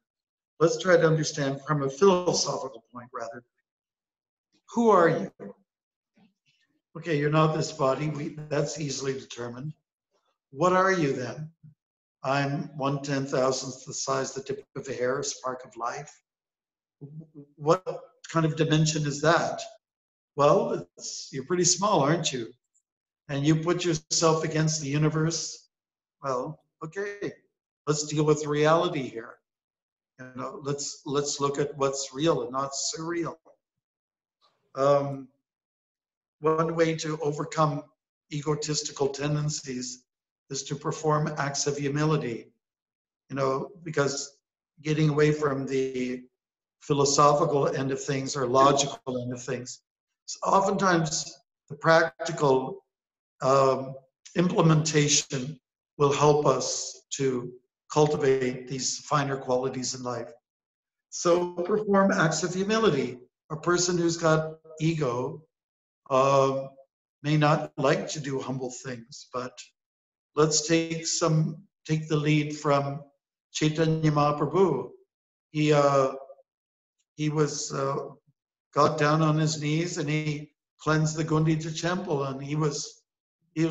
Let's try to understand from a philosophical point, rather. Who are you? Okay, you're not this body. That's easily determined. What are you then? I'm 1/10,000th the size, the tip of a hair, a spark of life. What kind of dimension is that? Well, you're pretty small, aren't you? And you put yourself against the universe. Well, okay, let's deal with reality here. You know, let's look at what's real and not surreal. One way to overcome egotistical tendencies is to perform acts of humility. You know, because getting away from the philosophical end of things or logical end of things, so oftentimes the practical implementation will help us to cultivate these finer qualities in life. So perform acts of humility. A person who's got ego may not like to do humble things, but let's take the lead from Chaitanya Mahaprabhu. He was got down on his knees and he cleansed the Gundita temple, and he was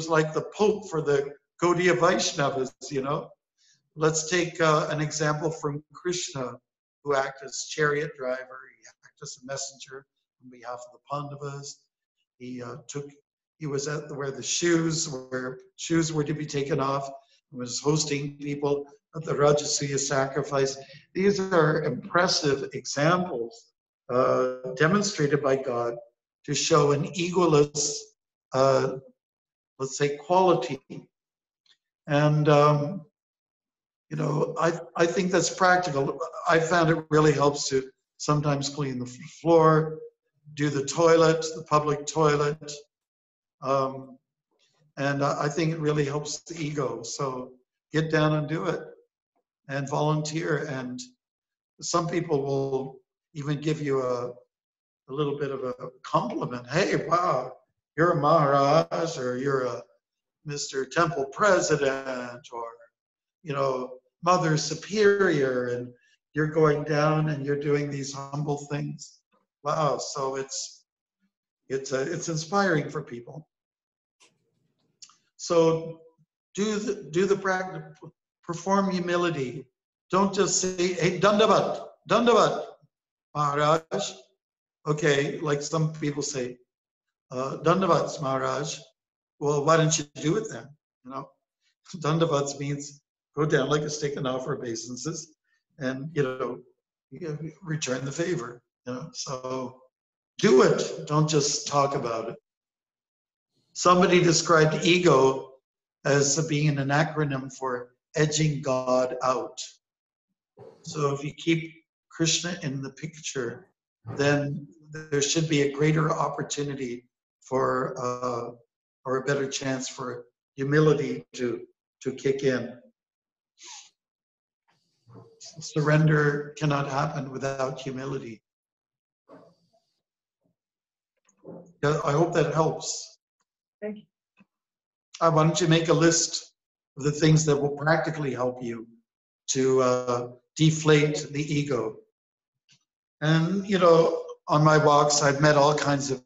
like the Pope for the Gaudiya Vaishnavas, you know. Let's take an example from Krishna, who acted as chariot driver. He acted as a messenger on behalf of the Pandavas. He was at where the shoes were to be taken off. He was hosting people at the Rajasuya sacrifice. These are impressive examples demonstrated by God to show an egoless, let's say, quality. And you know, I think that's practical. I found it really helps to sometimes clean the floor, do the toilet, the public toilet. And I think it really helps the ego. So get down and do it and volunteer. And some people will even give you a little bit of a compliment. Hey, wow, you're a Maharaj, or you're a Mr. Temple President, or, you know, Mother Superior, and you're going down and you're doing these humble things. Wow, so it's inspiring for people. So do the practice, perform humility. Don't just say, hey, Dandavat, Maharaj. Okay, like some people say, Dandavats, Maharaj. Well, why don't you do it then? You know, Dandavats means go down like a stick and offer obeisances, and you return the favor. You know, so do it. Don't just talk about it. Somebody described ego as being an acronym for edging God out. So if you keep Krishna in the picture, then there should be a greater opportunity for or a better chance for humility to kick in. Surrender cannot happen without humility. I hope that helps. Thank you. Why don't you make a list of the things that will practically help you to deflate the ego? And, you know, on my walks, I've met all kinds of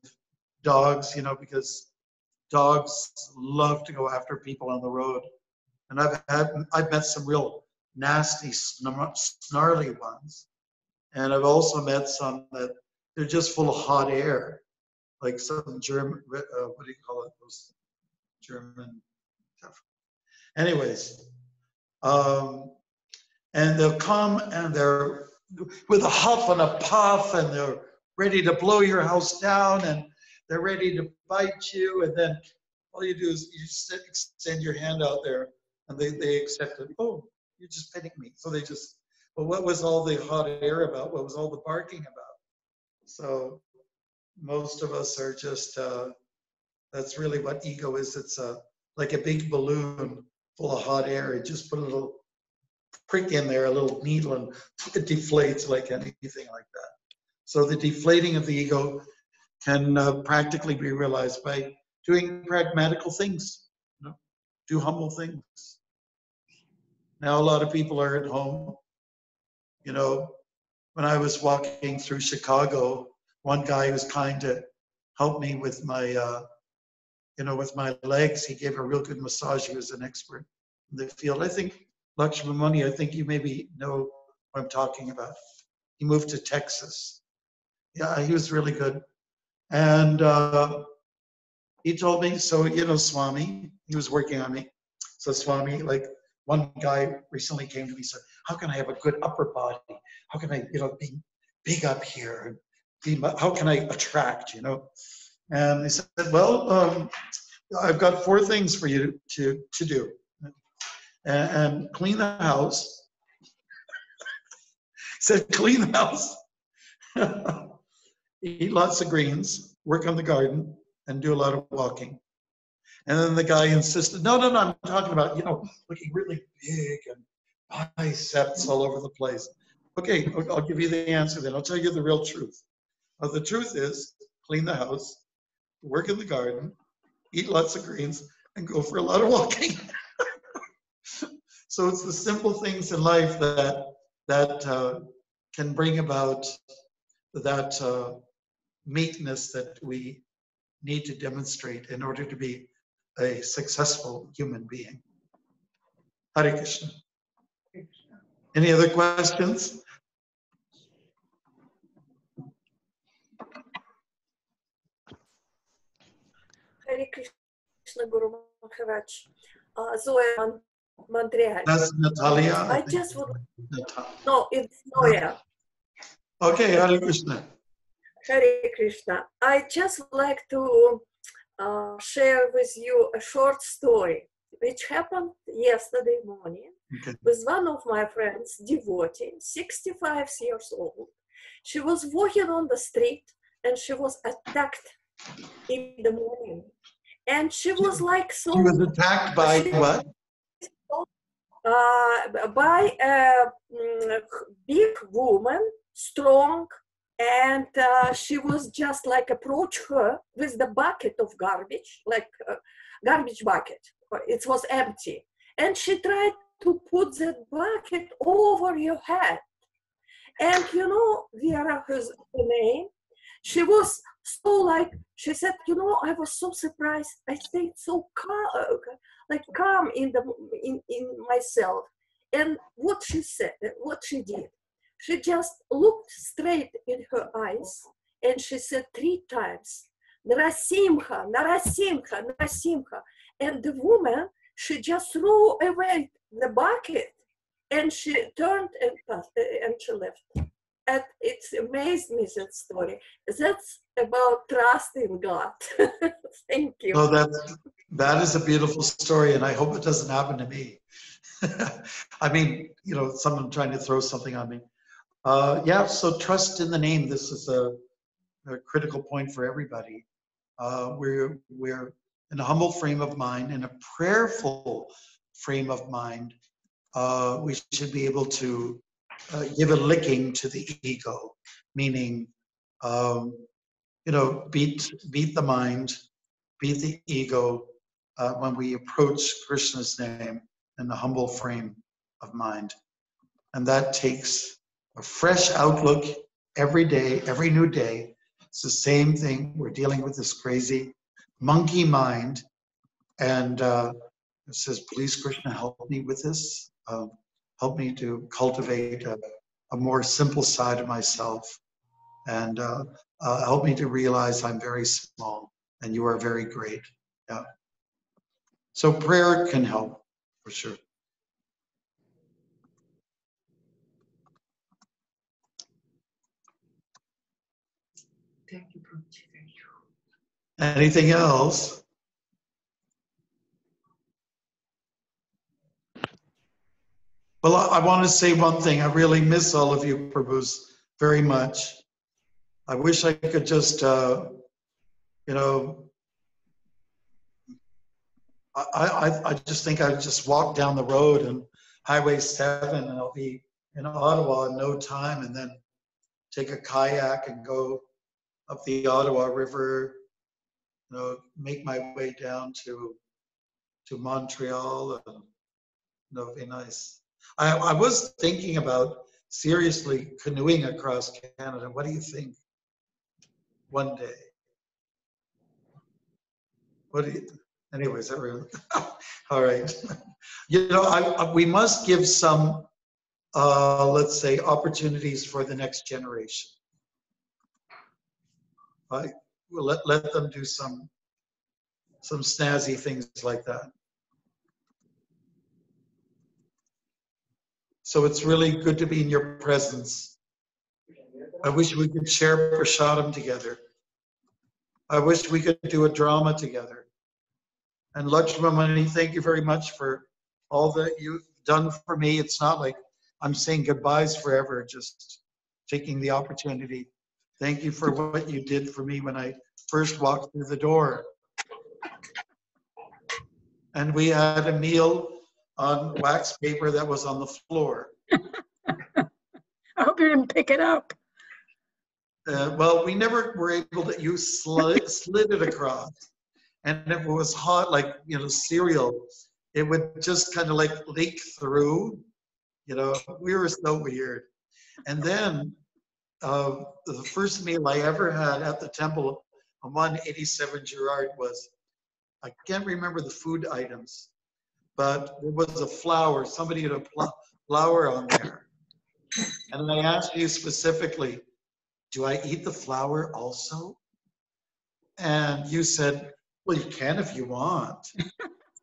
dogs, you know, because dogs love to go after people on the road. And I've met some real nasty, snarly ones. And I've also met some that they're just full of hot air, like some German, what do you call it? Those German stuff. Anyways, and they'll come and they're with a huff and a puff, and they're ready to blow your house down, and they're ready to bite you, and then all you do is you just extend your hand out there, and they accept it. Oh, you're just petting me. So they just, well, what was all the hot air about? What was all the barking about? So most of us are just, that's really what ego is. It's like a big balloon full of hot air. You just put a little prick in there, a little needle, and it deflates like anything like that. So the deflating of the ego can practically be realized by doing pragmatical things, you know, do humble things. Now a lot of people are at home. You know, when I was walking through Chicago, one guy was kind to help me with my, you know, with my legs. He gave a real good massage. He was an expert in the field. I think, Lakshmani, I think you maybe know what I'm talking about. He moved to Texas. Yeah, he was really good. And he told me, so, you know, Swami, he was working on me. So Swami, like one guy recently came to me and said, how can I have a good upper body? How can I, you know, be big up here? How can I attract, you know? And he said, well, I've got 4 things for you to do. And clean the house. He said, clean the house. Eat lots of greens, work on the garden, and do a lot of walking. And then the guy insisted, no, I'm talking about, you know, looking really big and biceps all over the place. Okay, I'll give you the answer then. I'll tell you the real truth. The truth is, clean the house, work in the garden, eat lots of greens, and go for a lot of walking. So it's the simple things in life that can bring about that meekness that we need to demonstrate in order to be a successful human being. Hare Krishna. Any other questions? Hare Krishna, Guru Maharaj. Zoya, Montreal. That's Natalia. I just would. No, it's Zoya. Okay, Hare Krishna. Hare Krishna. I just would like to share with you a short story which happened yesterday morning with one of my friends, devotee, 65 years old. She was walking on the street and she was attacked in the morning. And she was like so... She was attacked by what? By a big woman, strong, and she was just like approach her with the bucket of garbage, like a garbage bucket. It was empty. And she tried to put that bucket over your head. And you know, Vera, her name, she was so like, she said, you know, I was so surprised. I stayed so calm in myself. And what she said, what she did, she just looked straight in her eyes and she said 3 times, Narasimha, Narasimha, Narasimha. And the woman, she just threw away the bucket and she turned and passed, and she left. And it's amazed me, that story. That's about trust in God. Thank you. Oh, that is a beautiful story, and I hope it doesn't happen to me. I mean, you know, someone trying to throw something on me. Yeah, so trust in the name. This is a critical point for everybody. We're in a humble frame of mind, in a prayerful frame of mind. We should be able to give a licking to the ego, meaning, you know, beat the mind, beat the ego when we approach Krishna's name in a humble frame of mind. And that takes a fresh outlook every day, every new day. It's the same thing. We're dealing with this crazy monkey mind. And it says, please, Krishna, help me with this. Help me to cultivate a more simple side of myself. And help me to realize I'm very small and you are very great. Yeah. So prayer can help, for sure. Thank you, Prabhuji. Thank you. Anything else? Well, I want to say one thing. I really miss all of you, Prabhus, very much. I wish I could just, you know, I just think I just walk down the road and Highway 7 and I'll be in Ottawa in no time, and then take a kayak and go up the Ottawa River, you know, make my way down to Montreal, and you know, it'd be nice. I was thinking about seriously canoeing across Canada. What do you think? One day. What do you? Anyways, everyone. All right. You know, we must give some, let's say, opportunities for the next generation. Right? We'll let them do some snazzy things like that. So it's really good to be in your presence. I wish we could share prasadam together. I wish we could do a drama together. And Lakshmamani, thank you very much for all that you've done for me. It's not like I'm saying goodbyes forever, just taking the opportunity. Thank you for what you did for me when I first walked through the door. And we had a meal on wax paper that was on the floor. I hope you didn't pick it up. Well, we never were able to, you slid it across. And if it was hot, like, you know, cereal, it would just kind of like leak through. You know, we were so weird. And then the first meal I ever had at the temple on 187 Girard was, I can't remember the food items, but there was a flower. Somebody had a flower on there. And I asked you specifically, do I eat the flower also? And you said, well, you can if you want.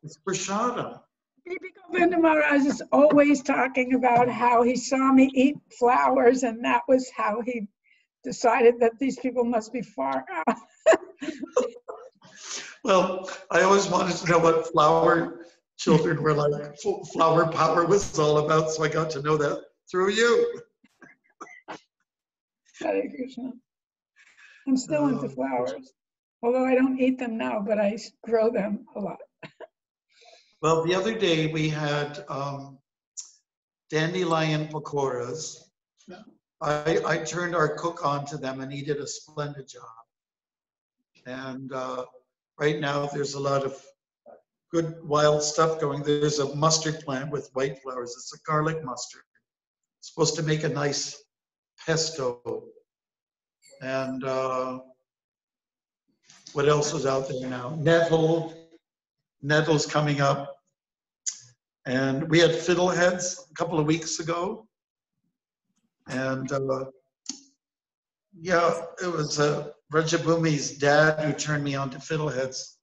It's prasadam. Bibi Govinda Maharaj is always talking about how he saw me eat flowers, and that was how he decided that these people must be far out. Well, I always wanted to know what flower children were like, flower power was all about, so I got to know that through you. Hare Krishna. I'm still into flowers, although I don't eat them now, but I grow them a lot. Well, the other day we had dandelion pakoras. I turned our cook on to them and he did a splendid job. And right now there's a lot of good wild stuff going. There's a mustard plant with white flowers. It's a garlic mustard. It's supposed to make a nice pesto. And what else is out there now? Nettle's coming up. And we had fiddleheads a couple of weeks ago. And yeah, it was Rajabhumi's dad who turned me on to fiddleheads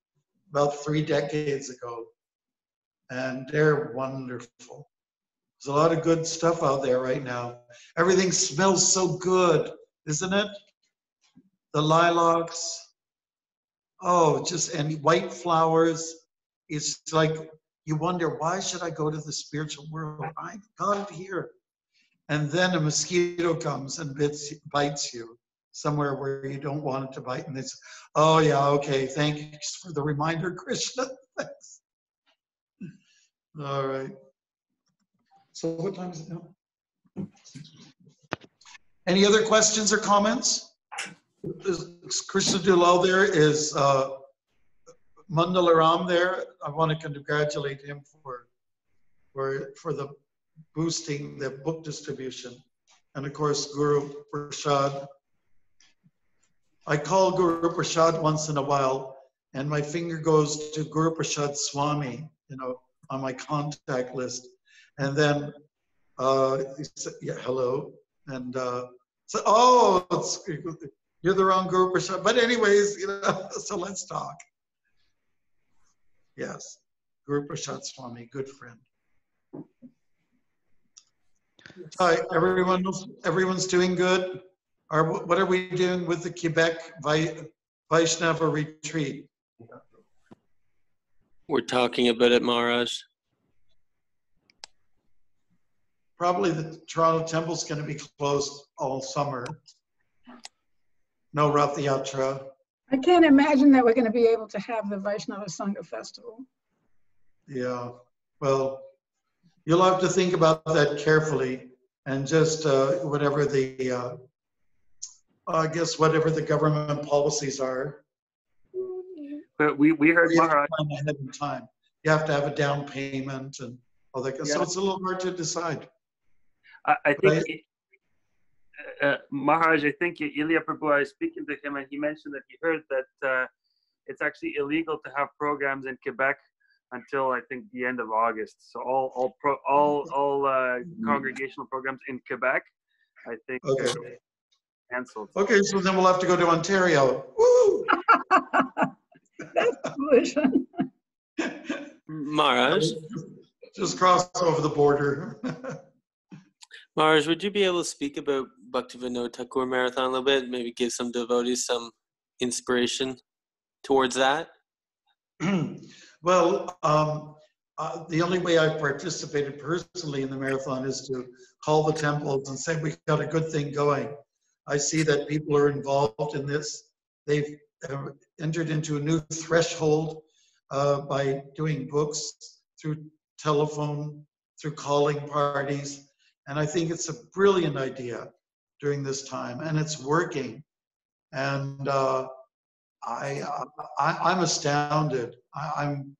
about 3 decades ago. And they're wonderful. There's a lot of good stuff out there right now. Everything smells so good, isn't it? The lilacs, oh, just, and white flowers. It's like, you wonder, why should I go to the spiritual world? I got it here. And then a mosquito comes and bites you somewhere where you don't want it to bite. And it's, oh yeah, okay, thanks for the reminder, Krishna. Thanks. All right. So what time is it now? Any other questions or comments? Krishna Dulal there is Mandalaram there. I want to congratulate him for the boosting the book distribution. And of course, Guru Prasad. I call Guru Prasad once in a while, and my finger goes to Guru Prasad Swami, you know, on my contact list. And then he said, yeah, hello. And so, oh, you're the wrong Guru Prasad. But anyways, you know, so let's talk. Yes, Guru Prasad Swami, good friend. Hi, everyone's doing good. What are we doing with the Quebec Vaishnava retreat? We're talking about it, Maharaj. Probably the Toronto Temple's going to be closed all summer. No Rath Yatra. I can't imagine that we're going to be able to have the Vaishnava Sangha Festival. Yeah. Well, you'll have to think about that carefully, and just whatever the, I guess whatever the government policies are. But we heard You have to Maharaj. plan ahead in time. You have to have a down payment and all that. So it's a little hard to decide. I think Maharaj, I think Ilya Prabhu, I was speaking to him, and he mentioned that he heard that it's actually illegal to have programs in Quebec until I think the end of August. So all congregational programs in Quebec, I think, Okay. canceled. Okay, so then we'll have to go to Ontario. Woo! That's foolish. Maharaj, Just cross over the border. Maharaj, would you be able to speak about Bhaktivinoda Thakur Marathon a little bit? Maybe give some devotees some inspiration towards that? Well, the only way I've participated personally in the marathon is to call the temples and say, we've got a good thing going. I see that people are involved in this. They've entered into a new threshold by doing books, through telephone, through calling parties. And I think it's a brilliant idea during this time, and it's working. And I'm astounded. I'm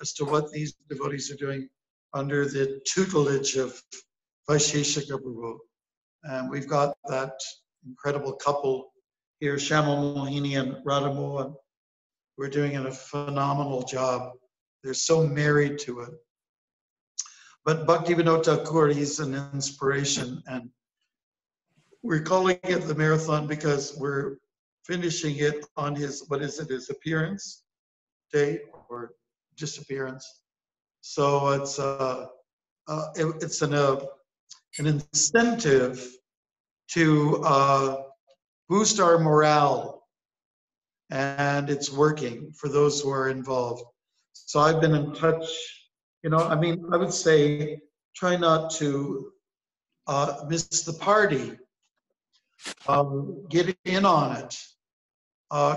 as to what these devotees are doing under the tutelage of Vaisheshika Prabhu. And we've got that incredible couple here, Shyamal Mohini and Radha Mohan. We're doing a phenomenal job. They're so married to it. But Bhaktivinoda Thakur, he's an inspiration. And we're calling it the marathon because we're finishing it on his, what is it, his appearance day or disappearance. So it's an incentive to boost our morale, and it's working for those who are involved. So I've been in touch, I mean, I would say try not to miss the party. Get in on it.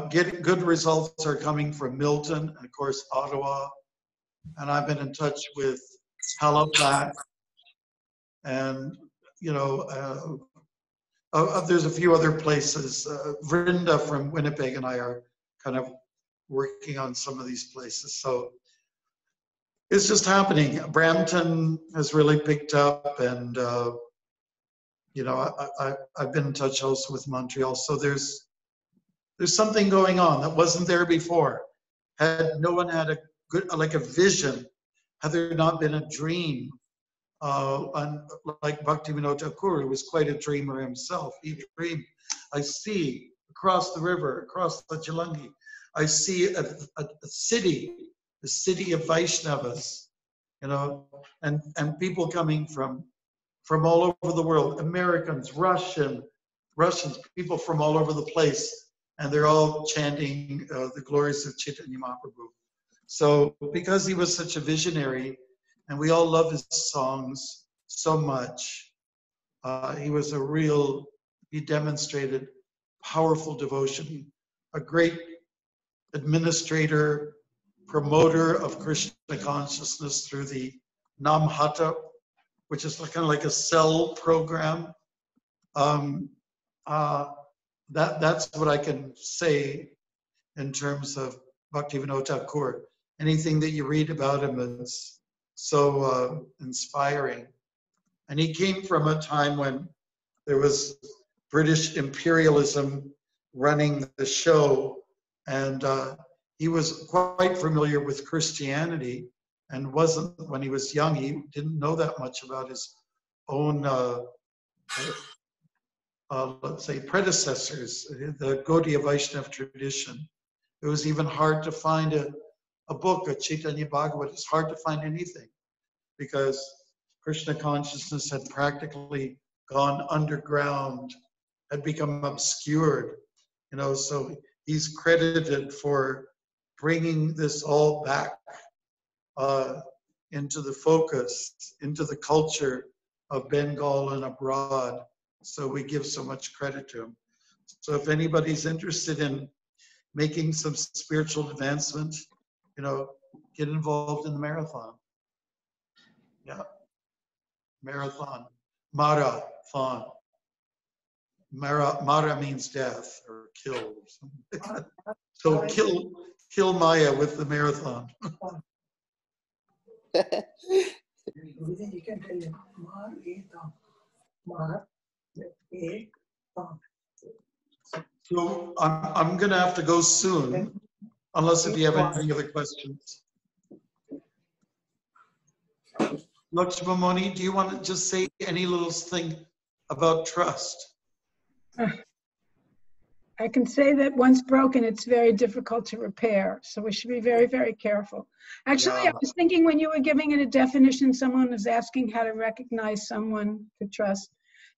Get good results are coming from Milton and of course Ottawa, and I've been in touch with Halifax, and there's a few other places. Vrinda from Winnipeg and I are kind of working on some of these places. So it's just happening. Brampton has really picked up, and I've been in touch also with Montreal. So there's something going on that wasn't there before. Had no one had a vision, had there not been a dream, and like Bhaktivinoda Thakur, who was quite a dreamer himself. He dreamed, I see across the river, across the Jalangi, I see a city, the city of Vaishnavas, and people coming from all over the world, Americans, Russians, people from all over the place, and they're all chanting the glories of Chaitanya Mahaprabhu. So because he was such a visionary, and we all love his songs so much, he demonstrated powerful devotion, a great administrator, promoter of Krishna consciousness through the Namhata, which is kind of like a cell program. That's what I can say in terms of Bhaktivinoda Thakur. Anything that you read about him is so inspiring. And he came from a time when there was British imperialism running the show, and he was quite familiar with Christianity, and wasn't, when he was young, he didn't know that much about his own, let's say, predecessors, the Gaudiya Vaishnava tradition. It was even hard to find a book, a Chaitanya Bhagavat. It's hard to find anything because Krishna consciousness had practically gone underground, had become obscured, so he's credited for bringing this all back into the focus, into the culture of Bengal and abroad. So we give so much credit to him. So if anybody's interested in making some spiritual advancement, get involved in the marathon. Yeah, marathon, marathon. Mara means death or kill or something. So kill Maya with the marathon. You can tell him, Mar e tam. Mar e tam. So I'm going to have to go soon, unless if you have any other questions. Lakshmamoni, do you want to just say any little thing about trust? I can say that once broken, it's very difficult to repair. So we should be very, very careful. Actually, Yeah. I was thinking when you were giving it a definition, someone was asking how to recognize someone to trust.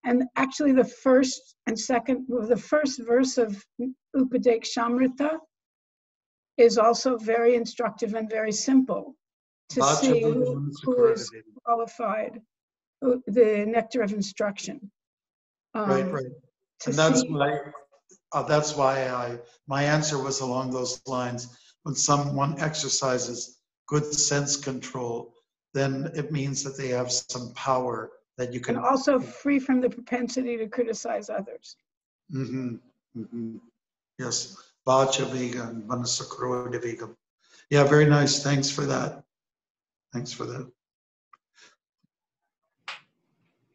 And actually the first and second, well, the first verse of Upadeshamrita is also very instructive and very simple to see who is qualified, the nectar of instruction. Right. And that's why my answer was along those lines. When someone exercises good sense control, then it means that they have some power that you can. And also free from the propensity to criticize others. Yes. Vacha Vegam, Manasakro Vegam. Yeah, very nice. Thanks for that.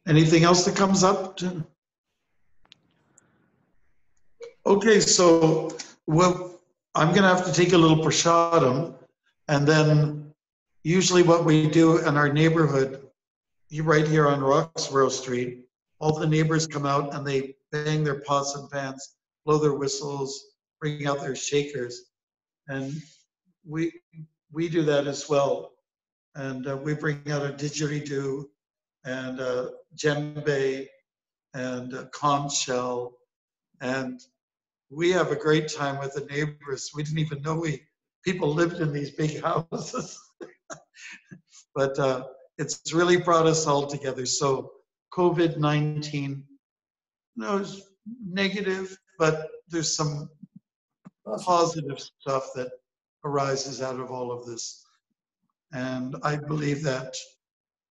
Anything else that comes up? Okay, so I'm going to have to take a little prasadam, and then usually what we do in our neighborhood, right here on Roxborough Street, all the neighbors come out and they bang their pots and pans, blow their whistles, bring out their shakers, and we do that as well. And we bring out a didgeridoo and a djembe and a conch shell, and we have a great time with the neighbors. We didn't even know people lived in these big houses. But it's really brought us all together. So COVID-19, is negative, but there's some positive stuff that arises out of all of this. And I believe that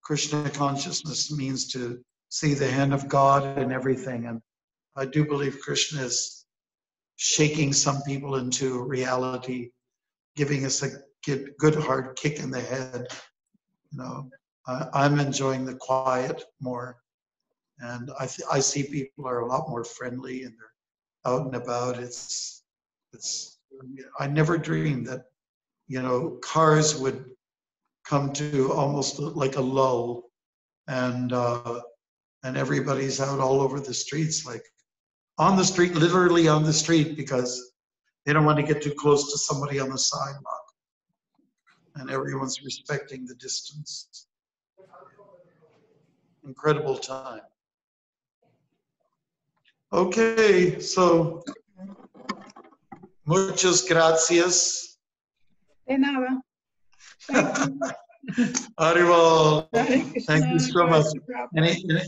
Krishna consciousness means to see the hand of God in everything. And I do believe Krishna is shaking some people into reality, giving us a good hard kick in the head. I'm enjoying the quiet more, and I see people are a lot more friendly and they're out and about. I never dreamed that cars would come to almost like a lull, and everybody's out all over the streets, like on the street, literally on the street, because they don't want to get too close to somebody on the sidewalk. And everyone's respecting the distance. Incredible time. Okay, so muchas gracias. De nada. Thank you. Haribol. Thank you so much. Krishna.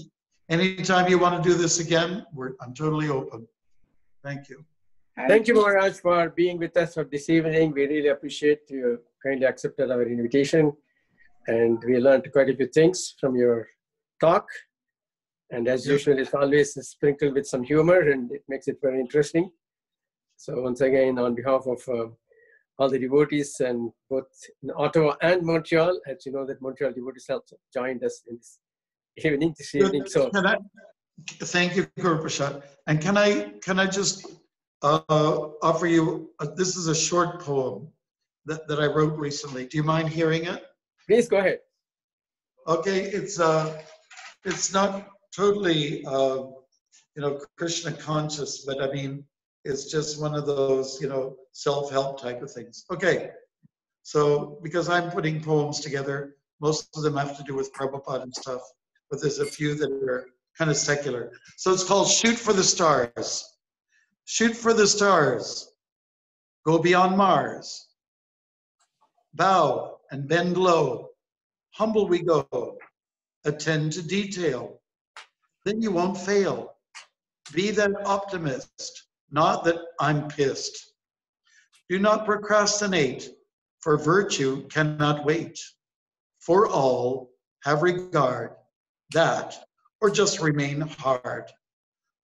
Anytime you want to do this again, I'm totally open. Thank you. Thank you, Maharaj, for being with us for this evening. We really appreciate you kindly accepted our invitation, and we learned quite a few things from your talk. And as usual, it's always sprinkled with some humor, and it makes it very interesting. So once again, on behalf of all the devotees, and both in Ottawa and Montreal, as you know that Montreal devotees also joined us in this evening. So thank you, Guru Prasad. And can I just offer you? This is a short poem that I wrote recently. Do you mind hearing it? Please go ahead. Okay, it's not totally Krishna conscious, but I mean it's just one of those self-help type of things. Okay, so because I'm putting poems together, most of them have to do with Prabhupada and stuff, but there's a few that are kind of secular. So it's called Shoot for the Stars. Shoot for the stars. Go beyond Mars. Bow and bend low. Humble we go. Attend to detail. Then you won't fail. Be that optimist, not that I'm pissed. Do not procrastinate. for virtue cannot wait. For all have regard, that, or just remain hard.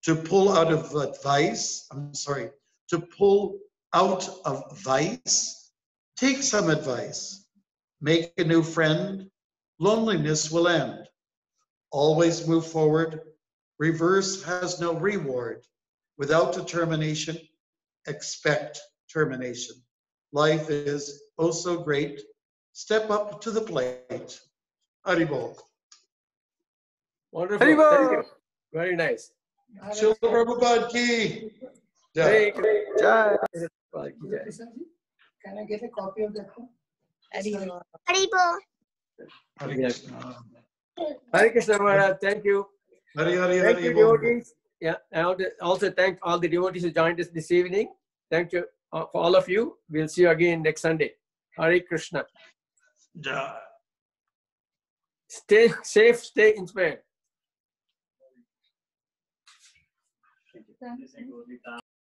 To pull out of vice, take some advice. Make a new friend, loneliness will end. Always move forward, reverse has no reward. Without determination, expect termination. Life is oh so great, step up to the plate. Haribol. Wonderful. Haribol! Thank you. Very nice. Srila Prabhupada ki. Jai. Jai. Can I get a copy of that one? Haribol. Hare Krishna. Hare Krishna Maharaj, thank you. Hare Hare Thank you, Hare Bol. devotees. Yeah, I want to also thank all the devotees who joined us this evening. Thank you for all of you. We'll see you again next Sunday. Hare Krishna. Jai. Stay safe, stay inspired.